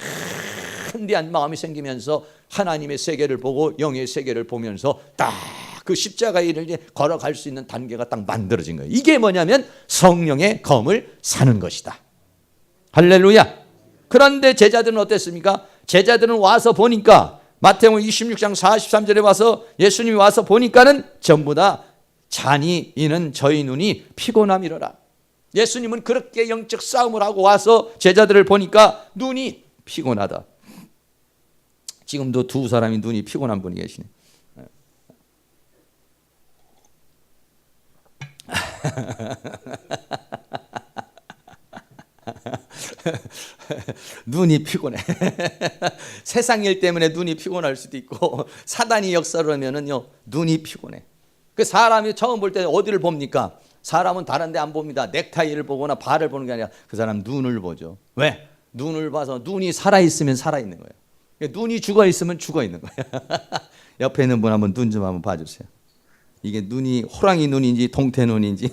탄대한 마음이 생기면서 하나님의 세계를 보고 영의 세계를 보면서 딱 그 십자가의 일을 이제 걸어갈 수 있는 단계가 딱 만들어진 거예요. 이게 뭐냐면 성령의 검을 사는 것이다. 할렐루야. 그런데 제자들은 어땠습니까? 제자들은 와서 보니까 마태복음 26장 43절에 와서 예수님이 와서 보니까는 전부 다 잔이 이는 저희 눈이 피곤함이로라. 예수님은 그렇게 영적 싸움을 하고 와서 제자들을 보니까 눈이 피곤하다. 지금도 두 사람이 눈이 피곤한 분이 계시네. 눈이 피곤해. 세상 일 때문에 눈이 피곤할 수도 있고 사단이 역사를 하면은요 눈이 피곤해. 그 사람이 처음 볼 때 어디를 봅니까? 사람은 다른 데 안 봅니다. 넥타이를 보거나 발을 보는 게 아니라 그 사람 눈을 보죠. 왜? 눈을 봐서 눈이 살아있으면 살아있는 거예요. 눈이 죽어있으면 죽어있는 거예요. 옆에 있는 분 한번 눈 좀 한번 봐주세요. 이게 눈이 호랑이 눈인지 동태 눈인지.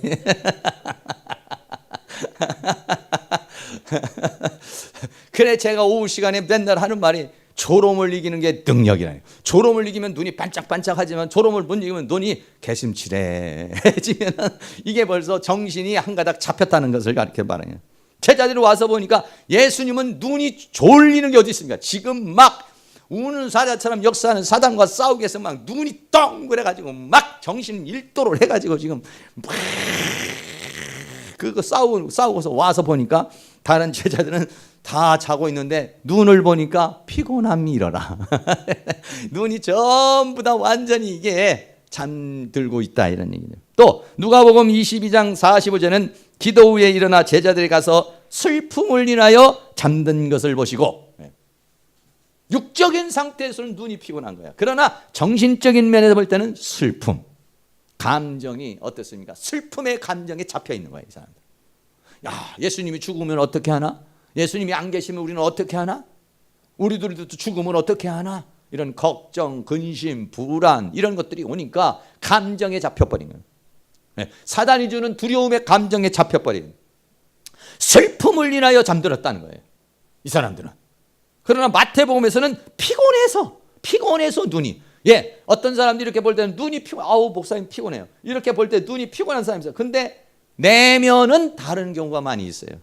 그래 제가 오후 시간에 맨날 하는 말이 졸음을 이기는 게 능력이라요. 졸음을 이기면 눈이 반짝반짝하지만 졸음을 못 이기면 눈이 개심치레해지면 이게 벌써 정신이 한 가닥 잡혔다는 것을 가르쳐 말해요. 제자들이 와서 보니까 예수님은 눈이 졸리는 게 어디 있습니까? 지금 막 우는 사자처럼 역사하는 사단과 싸우기 위해서 막 눈이 덩그래가지고 막 정신 일도를 해가지고 지금 막 그거 싸우고서 와서 보니까 다른 제자들은 다 자고 있는데 눈을 보니까 피곤함이 일어나. 눈이 전부 다 완전히 이게 잠들고 있다 이런 얘기죠. 또 누가복음 22장 45절은 기도 후에 일어나 제자들이 가서 슬픔을 인하여 잠든 것을 보시고, 육적인 상태에서는 눈이 피곤한 거야. 그러나 정신적인 면에서 볼 때는 슬픔, 감정이 어떻습니까? 슬픔의 감정에 잡혀 있는 거야, 이 사람들. 야, 예수님이 죽으면 어떻게 하나? 예수님이 안 계시면 우리는 어떻게 하나? 우리들도 죽으면 어떻게 하나? 이런 걱정, 근심, 불안 이런 것들이 오니까 감정에 잡혀버린 거예요. 사단이 주는 두려움의 감정에 잡혀버린, 슬픔을 인하여 잠들었다는 거예요, 이 사람들은. 그러나 마태복음에서는 피곤해서 눈이, 어떤 사람들이 이렇게 볼 때는 눈이 아우 목사님 피곤해요, 이렇게 볼 때 눈이 피곤한 사람이 있어요. 근데 내면은 다른 경우가 많이 있어요.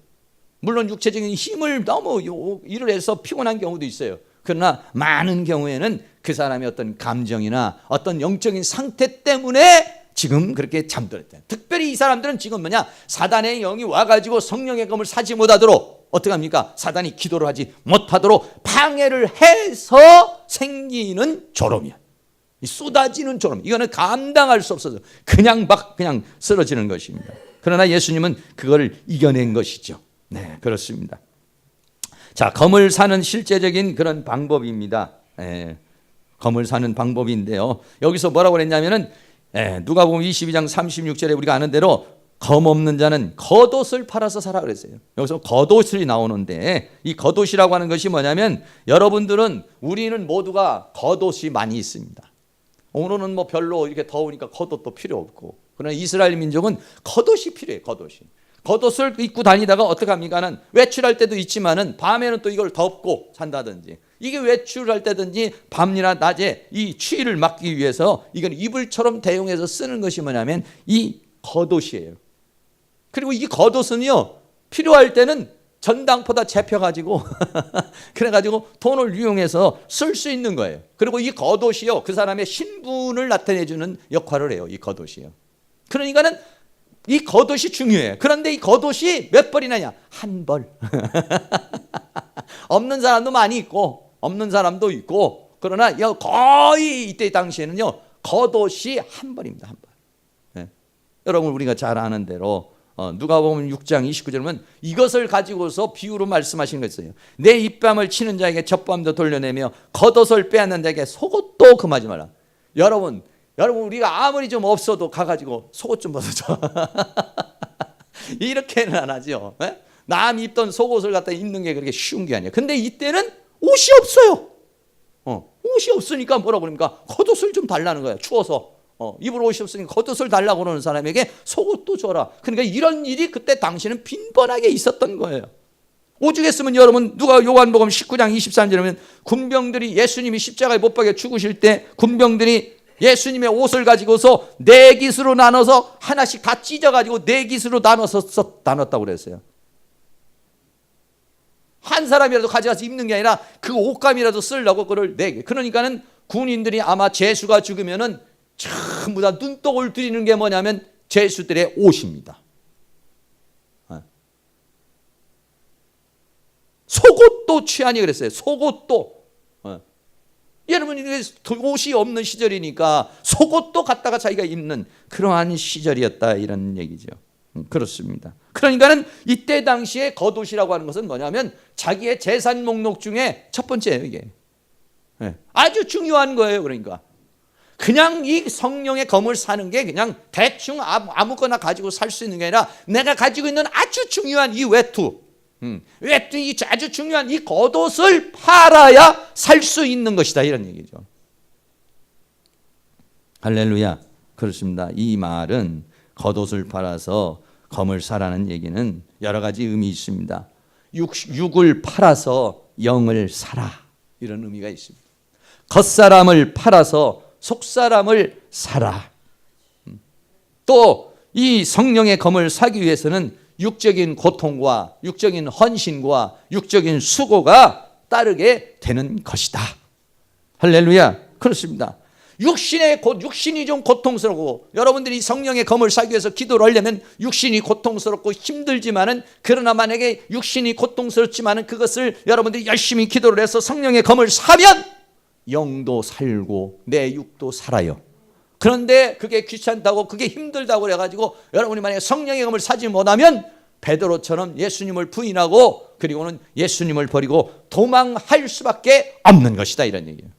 물론 육체적인 힘을 너무 일을 해서 피곤한 경우도 있어요. 그러나 많은 경우에는 그 사람의 어떤 감정이나 어떤 영적인 상태 때문에 지금 그렇게 잠들었다. 특별히 이 사람들은 지금 사단의 영이 와가지고 성령의 검을 사지 못하도록 어떻게 합니까? 사단이 기도를 하지 못하도록 방해를 해서 생기는 졸음이야. 쏟아지는 졸음. 이거는 감당할 수 없어서 그냥 쓰러지는 것입니다. 그러나 예수님은 그걸 이겨낸 것이죠. 네, 그렇습니다. 자, 검을 사는 실제적인 그런 방법입니다. 검을 사는 방법인데요. 여기서 뭐라고 그랬냐면은 누가복음 22장 36절에 우리가 아는 대로 검 없는 자는 겉옷을 팔아서 사라 그랬어요. 여기서 겉옷이 나오는데 이 겉옷이라고 하는 것이 뭐냐면 우리는 모두가 겉옷이 많이 있습니다. 오늘은 별로 이렇게 더우니까 겉옷도 필요 없고, 그러나 이스라엘 민족은 겉옷이 필요해요. 겉옷을 입고 다니다가 어떻게 합니까? 외출할 때도 있지만은 밤에는 또 이걸 덮고 산다든지, 이게 외출할 때든지 밤이나 낮에 이 추위를 막기 위해서 이건 이불처럼 대용해서 쓰는 것이 뭐냐면 이 겉옷이에요. 그리고 이 겉옷은요, 필요할 때는 전당포다 잡혀가지고 그래가지고 돈을 이용해서 쓸 수 있는 거예요. 그리고 이 겉옷이요, 그 사람의 신분을 나타내주는 역할을 해요. 이 겉옷이요. 그러니까는 이 겉옷이 중요해요. 그런데 이 겉옷이 몇 벌이나냐? 한 벌. 없는 사람도 많이 있고 없는 사람도 있고, 그러나 거의 이때 당시에는요 겉옷이 한 벌입니다. 한 벌. 여러분 우리가 잘 아는 대로 누가복음 6장 29절에 보면 이것을 가지고서 비유로 말씀하시는 거 있어요. 내 입밤을 치는 자에게 젖밤도 돌려내며 겉옷을 빼앗는 자에게 속옷도 금하지 말라. 여러분 우리가 아무리 좀 없어도 가가지고 속옷 좀 벗어줘. 이렇게는 안 하죠. 남 입던 속옷을 갖다 입는 게 그렇게 쉬운 게 아니에요. 근데 이때는 옷이 없어요. 옷이 없으니까 뭐라고 그럽니까? 겉옷을 좀 달라는 거예요. 추워서. 입을 옷이 없으니까 겉옷을 달라고 그러는 사람에게 속옷도 줘라. 그러니까 이런 일이 그때 당시는 빈번하게 있었던 거예요. 오죽했으면 여러분 요한복음 19장 23절에 보면 군병들이 예수님이 십자가에 못 박혀 죽으실 때 군병들이 예수님의 옷을 가지고서 네 깃으로 나눠서 하나씩 다 찢어가지고 네 깃으로 나눴다고 그랬어요. 한 사람이라도 가져가서 입는 게 아니라 그 옷감이라도 쓰려고 그걸 네 개. 그러니까는 군인들이 아마 제수가 죽으면은 전부 다 눈독을 들이는 게 뭐냐면 제수들의 옷입니다. 속옷도 취하니 그랬어요. 속옷도. 여러분 옷이 없는 시절이니까 속옷도 갖다가 자기가 입는 그러한 시절이었다 이런 얘기죠. 그렇습니다. 그러니까는 이때 당시에 겉옷이라고 하는 것은 뭐냐면 자기의 재산 목록 중에 첫 번째예요. 이게 아주 중요한 거예요. 그러니까 그냥 이 성령의 검을 사는 게 그냥 대충 아무거나 가지고 살 수 있는 게 아니라 내가 가지고 있는 아주 중요한 이 외투, 이 아주 중요한 이 겉옷을 팔아야 살 수 있는 것이다 이런 얘기죠. 할렐루야. 그렇습니다. 이 말은 겉옷을 팔아서 검을 사라는 얘기는 여러 가지 의미 있습니다. 육을 팔아서 영을 사라 이런 의미가 있습니다. 겉사람을 팔아서 속사람을 사라. 또 이 성령의 검을 사기 위해서는 육적인 고통과 육적인 헌신과 육적인 수고가 따르게 되는 것이다. 할렐루야. 그렇습니다. 육신이 좀 고통스럽고, 여러분들이 성령의 검을 사기 위해서 기도를 하려면 육신이 고통스럽고 힘들지만은, 그러나 만약에 육신이 고통스럽지만은 그것을 여러분들이 열심히 기도를 해서 성령의 검을 사면 영도 살고 내 육도 살아요. 그런데 그게 귀찮다고, 그게 힘들다고 그래가지고 여러분이 만약에 성령의 검을 사지 못하면 베드로처럼 예수님을 부인하고 그리고는 예수님을 버리고 도망할 수밖에 없는 것이다, 이런 얘기예요.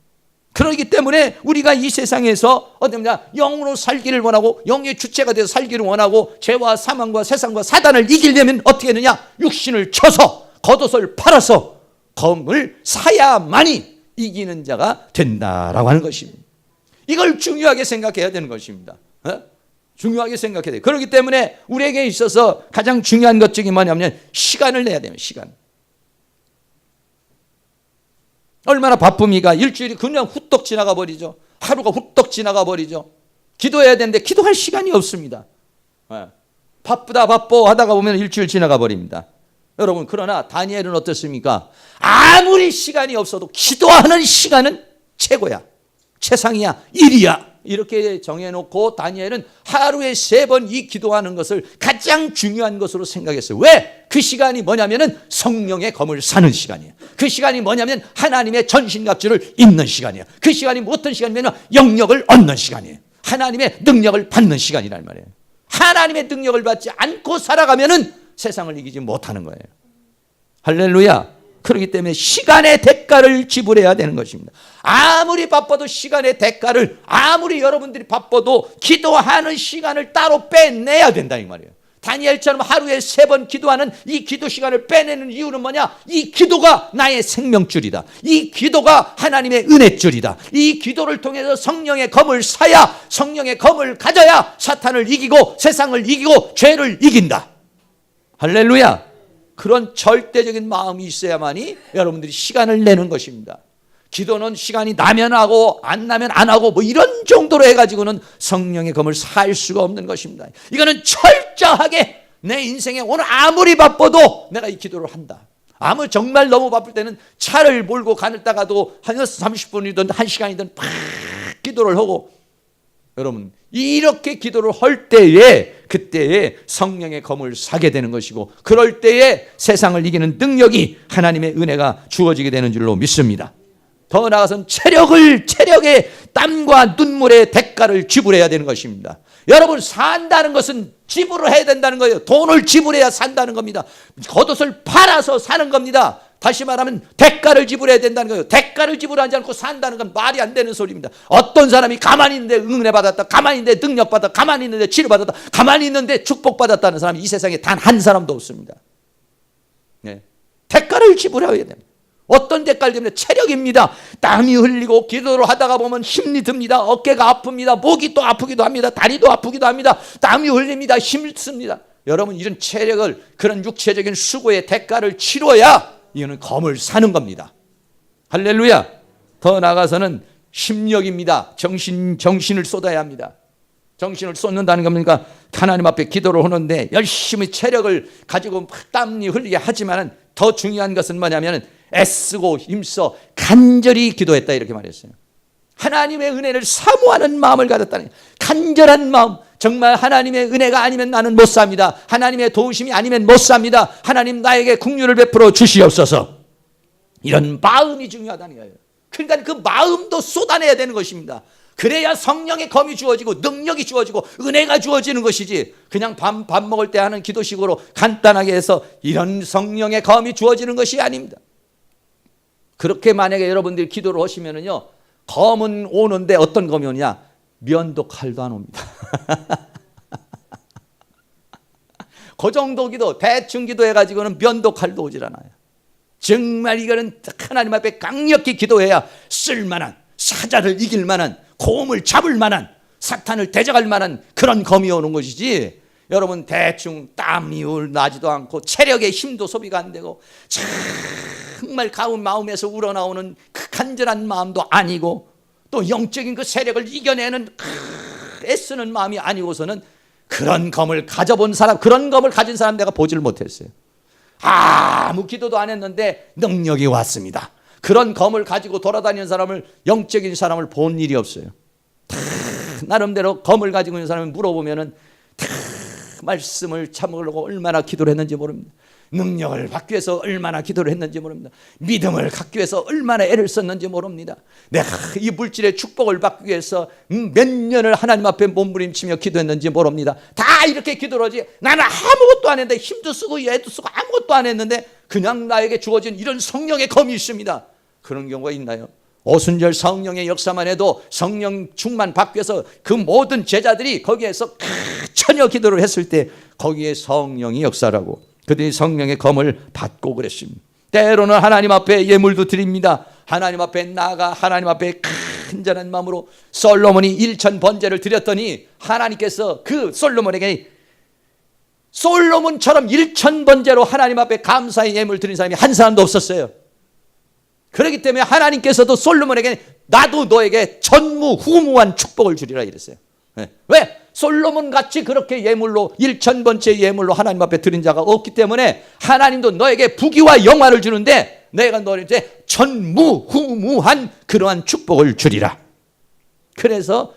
그렇기 때문에 우리가 이 세상에서 어떻냐, 영으로 살기를 원하고 영의 주체가 되어 살기를 원하고 죄와 사망과 세상과 사단을 이기려면 어떻게 하느냐, 육신을 쳐서 겉옷을 팔아서 검을 사야만이 이기는 자가 된다라고 하는 것입니다. 이걸 중요하게 생각해야 되는 것입니다. 중요하게 생각해야 돼요. 그렇기 때문에 우리에게 있어서 가장 중요한 것 중에 뭐냐면 시간을 내야 돼요. 시간. 얼마나 바쁩니까? 일주일이 그냥 후떡 지나가 버리죠. 하루가 후떡 지나가 버리죠. 기도해야 되는데 기도할 시간이 없습니다. 바쁘다 바빠 하다가 보면 일주일 지나가 버립니다. 여러분, 그러나 다니엘은 어떻습니까? 아무리 시간이 없어도 기도하는 시간은 최고야, 최상이야, 일이야, 이렇게 정해놓고 다니엘은 하루에 3번 이 기도하는 것을 가장 중요한 것으로 생각했어요. 왜? 그 시간이 뭐냐면은 성령의 검을 사는 시간이에요. 그 시간이 뭐냐면 하나님의 전신갑주를 입는 시간이에요. 그 시간이 어떤 시간이면 영역을 얻는 시간이에요. 하나님의 능력을 받는 시간이란 말이에요. 하나님의 능력을 받지 않고 살아가면은 세상을 이기지 못하는 거예요. 할렐루야. 그렇기 때문에 시간의 대가를 지불해야 되는 것입니다. 아무리 바빠도 시간의 대가를, 아무리 여러분들이 바빠도 기도하는 시간을 따로 빼내야 된다, 이 말이에요. 다니엘처럼 하루에 3번 기도하는 이 기도 시간을 빼내는 이유는 뭐냐? 이 기도가 나의 생명줄이다. 이 기도가 하나님의 은혜줄이다. 이 기도를 통해서 성령의 검을 사야, 성령의 검을 가져야 사탄을 이기고 세상을 이기고 죄를 이긴다. 할렐루야. 그런 절대적인 마음이 있어야만이 여러분들이 시간을 내는 것입니다. 기도는 시간이 나면 하고 안 나면 안 하고 뭐 이런 정도로 해가지고는 성령의 검을 살 수가 없는 것입니다. 이거는 철저하게 내 인생에 오늘 아무리 바빠도 내가 이 기도를 한다. 아무 정말 너무 바쁠 때는 차를 몰고 가다가도 한 30분이든 1시간이든 팍 기도를 하고, 여러분 이렇게 기도를 할 때에 그때에 성령의 검을 사게 되는 것이고, 그럴 때에 세상을 이기는 능력이 하나님의 은혜가 주어지게 되는 줄로 믿습니다. 더 나아가서는 체력의 땀과 눈물의 대가를 지불해야 되는 것입니다. 여러분, 산다는 것은 지불을 해야 된다는 거예요. 돈을 지불해야 산다는 겁니다. 겉옷을 팔아서 사는 겁니다. 다시 말하면 대가를 지불해야 된다는 거예요. 대가를 지불하지 않고 산다는 건 말이 안 되는 소리입니다. 어떤 사람이 가만히 있는데 은혜 받았다, 가만히 있는데 능력 받았다, 가만히 있는데 치료 받았다, 가만히 있는데 축복 받았다는 사람이 이 세상에 단 한 사람도 없습니다. 네. 대가를 지불해야 됩니다. 어떤 대가를 때문에? 체력입니다. 땀이 흘리고 기도를 하다가 보면 힘이 듭니다. 어깨가 아픕니다. 목이 또 아프기도 합니다. 다리도 아프기도 합니다. 땀이 흘립니다. 힘습니다. 여러분, 이런 체력을, 그런 육체적인 수고의 대가를 치러야 이거는 검을 사는 겁니다. 할렐루야. 더 나아가서는 심력입니다. 정신을 쏟아야 합니다. 정신을 쏟는다는 겁니까? 하나님 앞에 기도를 하는데 열심히 체력을 가지고 땀이 흘리게 하지만은 더 중요한 것은 뭐냐면 애쓰고 힘써 간절히 기도했다, 이렇게 말했어요. 하나님의 은혜를 사모하는 마음을 가졌다는, 간절한 마음. 정말 하나님의 은혜가 아니면 나는 못 삽니다. 하나님의 도우심이 아니면 못 삽니다. 하나님 나에게 긍휼을 베풀어 주시옵소서. 이런 마음이 중요하다는 거예요. 그러니까 그 마음도 쏟아내야 되는 것입니다. 그래야 성령의 검이 주어지고 능력이 주어지고 은혜가 주어지는 것이지, 그냥 밥 먹을 때 하는 기도식으로 간단하게 해서 이런 성령의 검이 주어지는 것이 아닙니다. 그렇게 만약에 여러분들이 기도를 하시면은요, 검은 오는데 어떤 검이 오냐? 면도 칼도 안 옵니다. 그 정도 기도, 대충 기도해가지고는 면도 칼도 오질 않아요. 정말 이거는 하나님 앞에 강력히 기도해야 쓸만한, 사자를 이길 만한, 고음을 잡을 만한, 사탄을 대적할 만한 그런 검이 오는 것이지, 여러분 대충 땀이 나지도 않고 체력의 힘도 소비가 안 되고 정말 가운 마음에서 우러나오는 그 간절한 마음도 아니고 또 영적인 그 세력을 이겨내는 애쓰는 마음이 아니고서는 그런 검을 가져본 사람, 그런 검을 가진 사람 내가 보지를 못했어요. 아무 기도도 안 했는데 능력이 왔습니다. 그런 검을 가지고 돌아다니는 사람을, 영적인 사람을 본 일이 없어요. 나름대로 검을 가지고 있는 사람을 물어보면은 말씀을 참으려고 얼마나 기도를 했는지 모릅니다. 능력을 받기 위해서 얼마나 기도를 했는지 모릅니다. 믿음을 갖기 위해서 얼마나 애를 썼는지 모릅니다. 내가 이 물질의 축복을 받기 위해서 몇 년을 하나님 앞에 몸부림치며 기도했는지 모릅니다. 다 이렇게 기도를 하지 나는 아무것도 안 했는데, 힘도 쓰고 애도 쓰고 아무것도 안 했는데 그냥 나에게 주어진 이런 성령의 검이 있습니다. 그런 경우가 있나요? 오순절 성령의 역사만 해도 성령 충만 받기 위해서 그 모든 제자들이 거기에서 천여 기도를 했을 때 거기에 성령이 역사라고 그들이 성령의 검을 받고 그랬습니다. 때로는 하나님 앞에 예물도 드립니다. 하나님 앞에 나아가 하나님 앞에 간절한 마음으로 솔로몬이 1000번제를 드렸더니 하나님께서 그 솔로몬에게 솔로몬처럼 1000번제로 하나님 앞에 감사의 예물 드린 사람이 한 사람도 없었어요. 그렇기 때문에 하나님께서도 솔로몬에게 나도 너에게 전무후무한 축복을 주리라 이랬어요. 왜? 솔로몬 같이 그렇게 예물로 1000번째 예물로 하나님 앞에 드린 자가 없기 때문에 하나님도 너에게 부귀와 영화를 주는데 내가 너에게 전무후무한 그러한 축복을 주리라. 그래서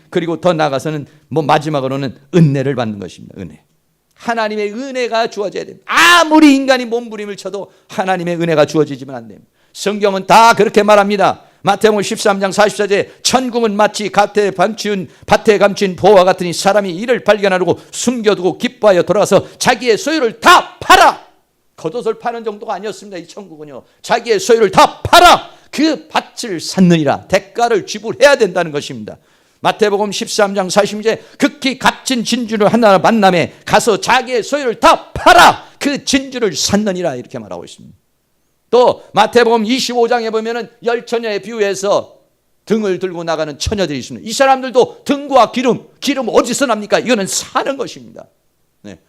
그리고 더 나아가서는 마지막으로는 은혜를 받는 것입니다. 은혜. 하나님의 은혜가 주어져야 됩니다. 아무리 인간이 몸부림을 쳐도 하나님의 은혜가 주어지지만 안 됩니다. 성경은 다 그렇게 말합니다. 마태복음 13장 44절에 천국은 마치 밭에 감춘 보화 같으니 사람이 이를 발견하려고 숨겨두고 기뻐하여 돌아가서 자기의 소유를 다 팔아. 겉옷을 파는 정도가 아니었습니다. 이 천국은요. 자기의 소유를 다 팔아 그 밭을 샀느니라. 대가를 지불해야 된다는 것입니다. 마태복음 13장 40절에 극히 값진 진주를 하나 만남에 가서 자기의 소유를 다 팔아 그 진주를 샀느니라 이렇게 말하고 있습니다. 또 마태복음 25장에 보면은 10처녀의 비유에서 등을 들고 나가는 처녀들이 있습니다. 이 사람들도 등과 기름 어디서 납니까? 이거는 사는 것입니다.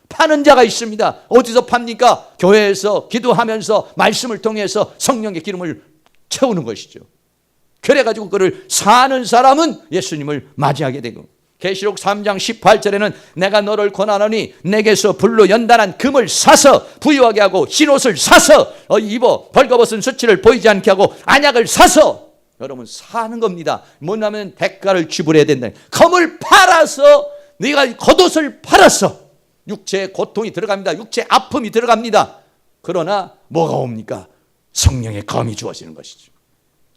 파는 자가 있습니다. 어디서 팝니까? 교회에서 기도하면서 말씀을 통해서 성령의 기름을 채우는 것이죠. 그래가지고 그를 사는 사람은 예수님을 맞이하게 되고, 계시록 3장 18절에는 내가 너를 권하노니 내게서 불로 연단한 금을 사서 부유하게 하고 흰옷을 사서 입어 벌거벗은 수치를 보이지 않게 하고 안약을 사서 여러분 사는 겁니다. 뭐냐면 대가를 지불해야 된다. 검을 팔아서 네가 겉옷을 팔았어. 육체의 고통이 들어갑니다. 육체의 아픔이 들어갑니다. 그러나 뭐가 옵니까? 성령의 검이 주어지는 것이죠.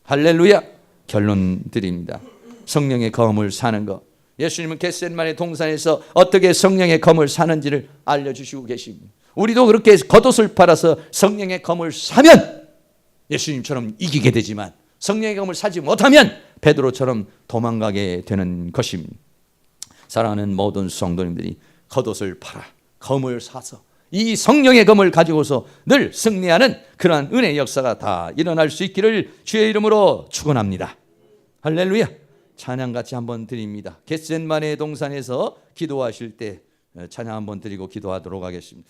할렐루야. 결론 드립니다. 성령의 검을 사는 것. 예수님은 겟세마네 동산에서 어떻게 성령의 검을 사는지를 알려주시고 계십니다. 우리도 그렇게 겉옷을 팔아서 성령의 검을 사면 예수님처럼 이기게 되지만 성령의 검을 사지 못하면 베드로처럼 도망가게 되는 것입니다. 사랑하는 모든 성도님들이 겉옷을 팔아 검을 사서 이 성령의 검을 가지고서 늘 승리하는 그러한 은혜의 역사가 다 일어날 수 있기를 주의 이름으로 축원합니다. 할렐루야. 찬양같이 한번 드립니다. 겟세마네 동산에서 기도하실 때 찬양 한번 드리고 기도하도록 하겠습니다.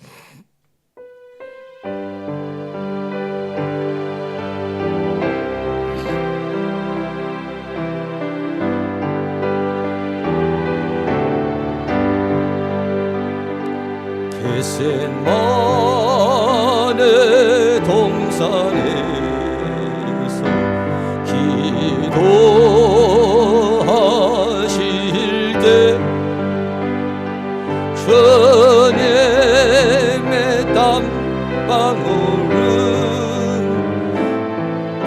겟세마네 동산에서 기도하실 때 주님의 땀방울은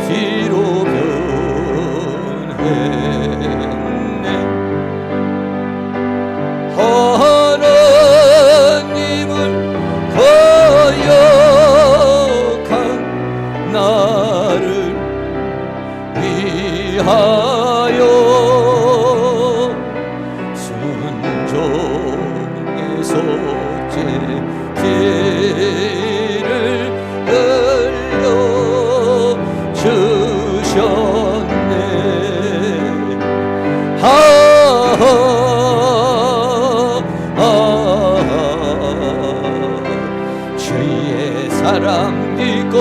피로 변했네. 하나님을 거역한 나를 위하여 순종의 속죄 피를 흘려 주셨네. 주의 사랑 깊고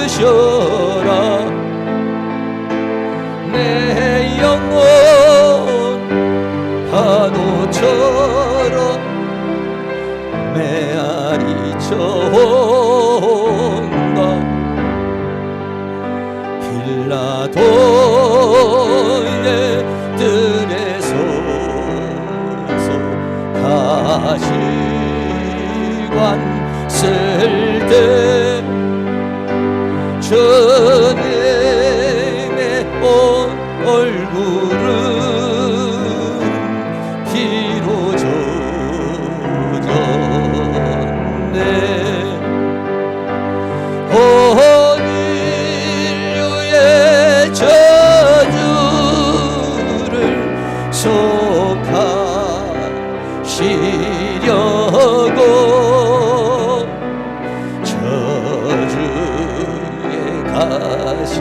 크셔라. 내 영혼 파도처럼 메아리처럼 가시관 쓸때 주님의 얼굴은 피로 젖었네. 온 인류의 저주를 속하시려고 저주의 가시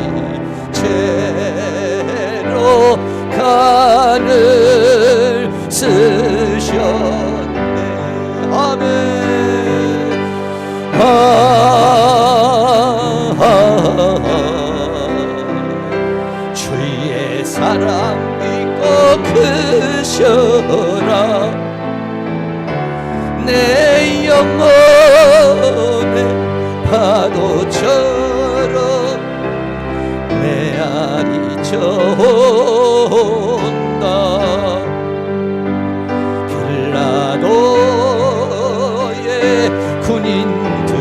채로 간을 쓰셨네. 아멘. 주의 사랑 믿고 크셔라. 내 영혼의 파도처럼 메아리 쳐온다. 빌라도의 군인들이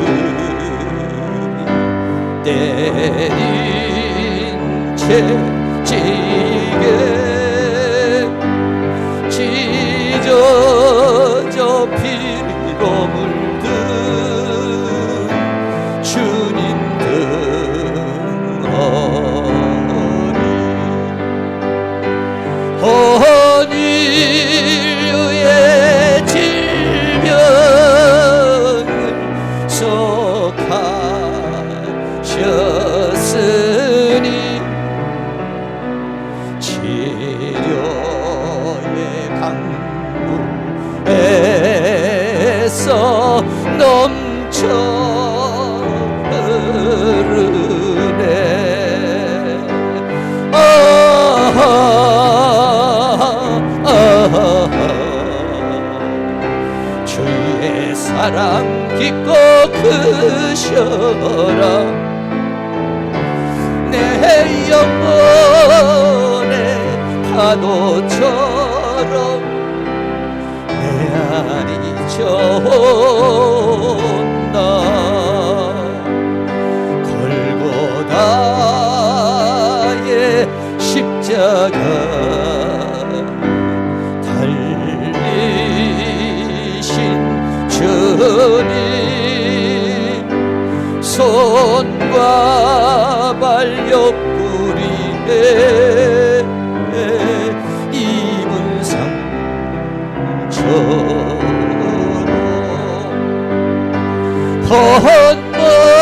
때린 채 찌게 찢어져 피로 물든 주님 등허리. 온 인류의 질병을 속하셨으니 치료의 강물에서 넘쳐 흐르네. 주의 사랑 깊고 크셔라. 내 영혼의 파도처럼 메아리 쳐온다. 골고다의 십자가 달리신 주님 손과 발 옆구리에 입은 상처로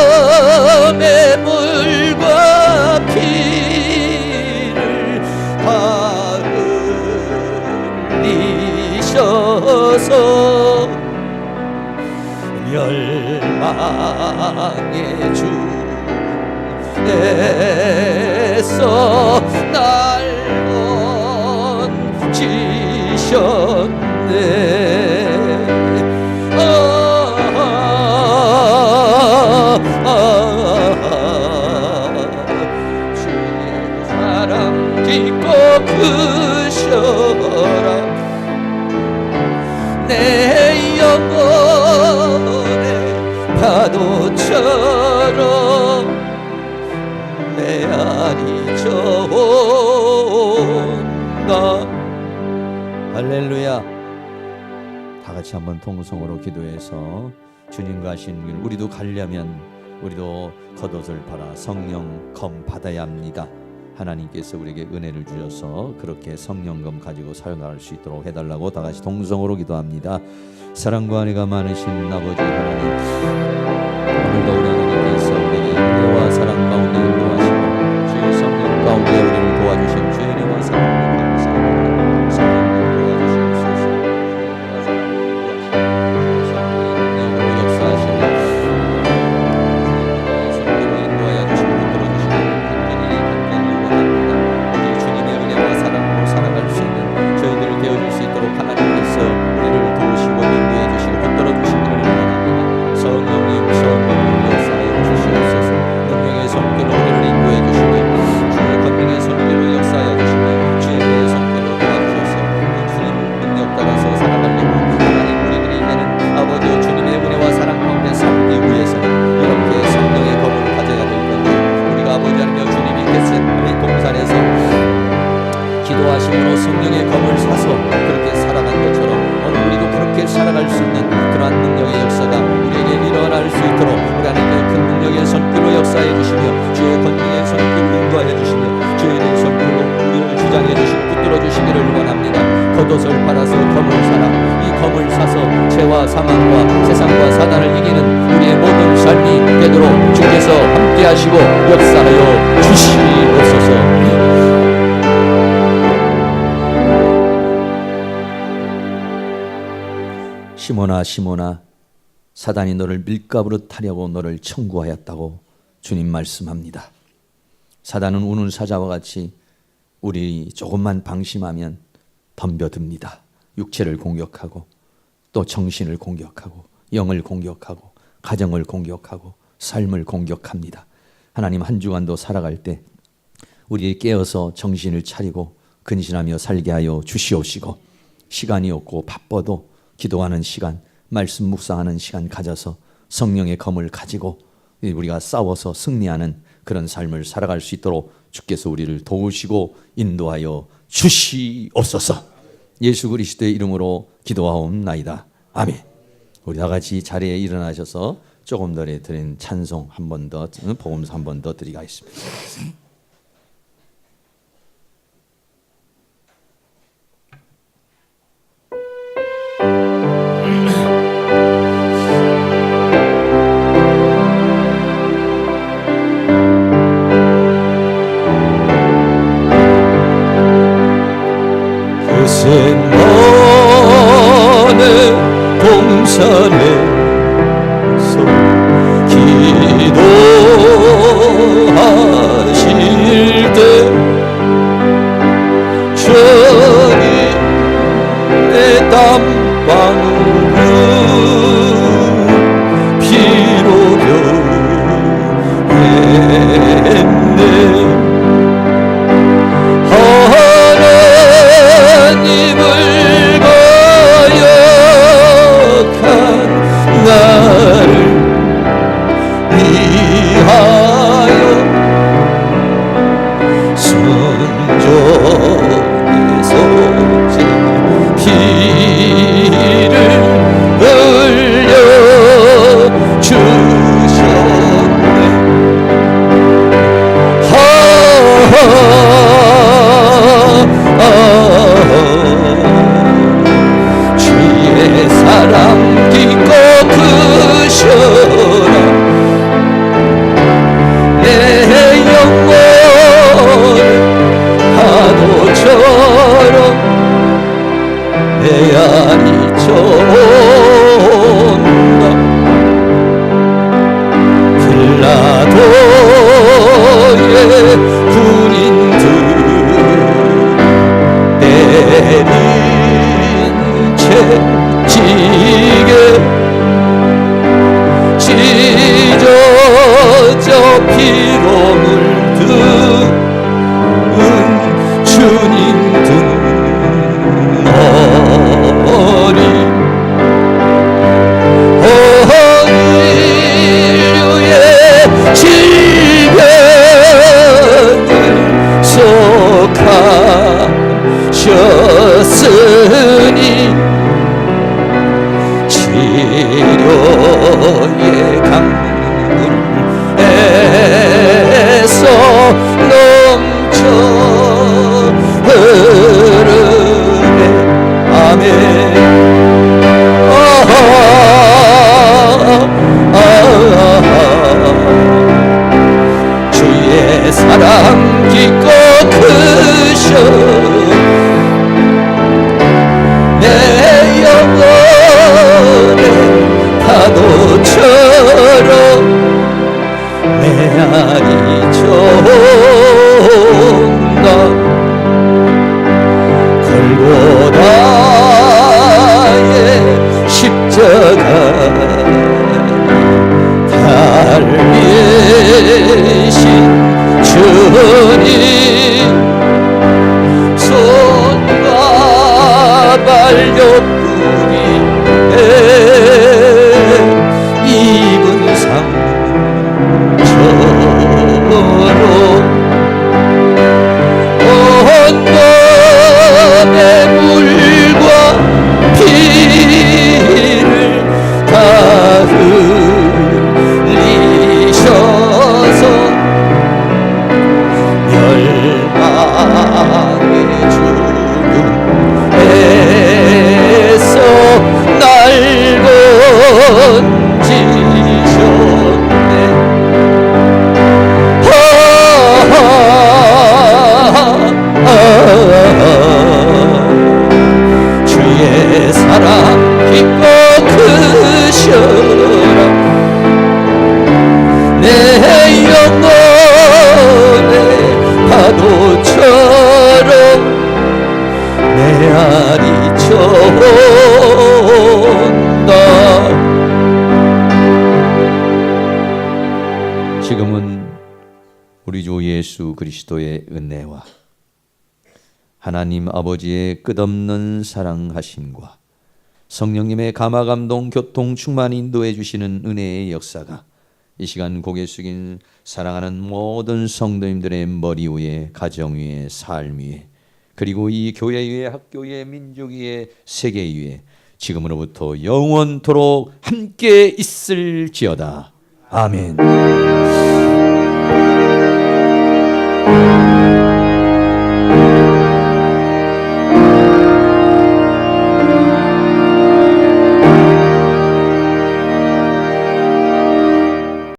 헌몸의 물과 피를 흘리셔서 멸망의 주에서 날 건지셨네. 주의 사랑 깊고 크셔라. 내 영혼의 파도처럼 메아리 쳐온다. 할렐루야. 다 같이 한번 통성으로 기도해서 주님 가시는 길 우리도 가려면 우리도 겉옷을 팔아 성령 검 받아야 합니다. 하나님께서 우리에게 은혜를 주셔서 그렇게 성령검 가지고 사용할 수 있도록 해달라고 다 같이 동성으로 기도합니다. 사랑과 은혜가 많으신 아버지 하나님, 오늘도 우리 하나님께서 우리에게 은혜와 사랑 가운데 인도하시고 주의 성령 가운데 우리를 도와주신 주의 은혜와 사랑을 감사합니다. 성령님 도와주시옵소서. 성령님 역사하시고 성령을 인도하여 주시고 붙들어 주시는 간절히 원합니다. 우리 주님의 은혜와 사랑으로 살아갈 수 있는 저희들을 되어줄 수 있도록 하나님께서 우리를 도우시고 인도해 주시고 붙들어 주시기를 원합니다. 성령님 역사하여 주시옵소서. 능력의 손길 겉옷을 팔아서 검을 사라. 이 검을 사서 죄와 사망과 세상과 사단을 이기는 우리의 모든 삶이 되도록 주께서 함께하시고 역사하여 주시옵소서. 시몬아 시몬아, 사단이 너를 밀가부로 타려고 너를 청구하였다고 주님 말씀합니다. 사단은 우는 사자와 같이 우리 조금만 방심하면 덤벼듭니다. 육체를 공격하고 또 정신을 공격하고 영을 공격하고 가정을 공격하고 삶을 공격합니다. 하나님, 한 주간도 살아갈 때 우리 깨어서 정신을 차리고 근신하며 살게 하여 주시옵시고, 시간이 없고 바빠도 기도하는 시간, 말씀 묵상하는 시간 가져서 성령의 검을 가지고 우리가 싸워서 승리하는 그런 삶을 살아갈 수 있도록 주께서 우리를 도우시고 인도하여 주시옵소서. 예수 그리스도의 이름으로 기도하옵나이다. 아멘. 우리 다 같이 자리에 일어나셔서 조금 전에 드린 찬송 한 번 더, 복음서 한 번 더 드리겠습니다. 너는 동산에서 기도하실 때 저리 내 땀방울은 피로 변했네. 하나님을 거역한 나를 위하여 순종에서 피를 흘려 주셨네. 주의 사랑 깊고 크셔라. 내 영혼 파도처럼 내 안이 쫓나. 빌라도의 군인들 때린 채 지게 찢어져 피로 물든 주님 등머리. 인류의 질병을 속하셨으니 치료의 강물에서 넘쳐 흐르네. 아멘. 주의 사랑 깊고 크셔 내 영혼의 파도처럼 내 안이 쫓나. 골고다의 십자가 달리신 주님 손과 발옆구리에 입은 상처로 온몸의 물과 피를 다 흘리셔서 멸망의 죽음에 깊고 크셔라 내 영혼의 파도처럼 메아리쳐온다. 지금은 우리 주 예수 그리스도의 은혜와 하나님 아버지의 끝없는 사랑하심과 성령님의 감화감동 교통 충만 인도해 주시는 은혜의 역사가 이 시간 고개 숙인 사랑하는 모든 성도님들의 머리 위에, 가정 위에, 삶 위에, 그리고 이 교회 위에, 학교 위에, 민족 위에, 세계 위에 지금으로부터 영원토록 함께 있을지어다. 아멘.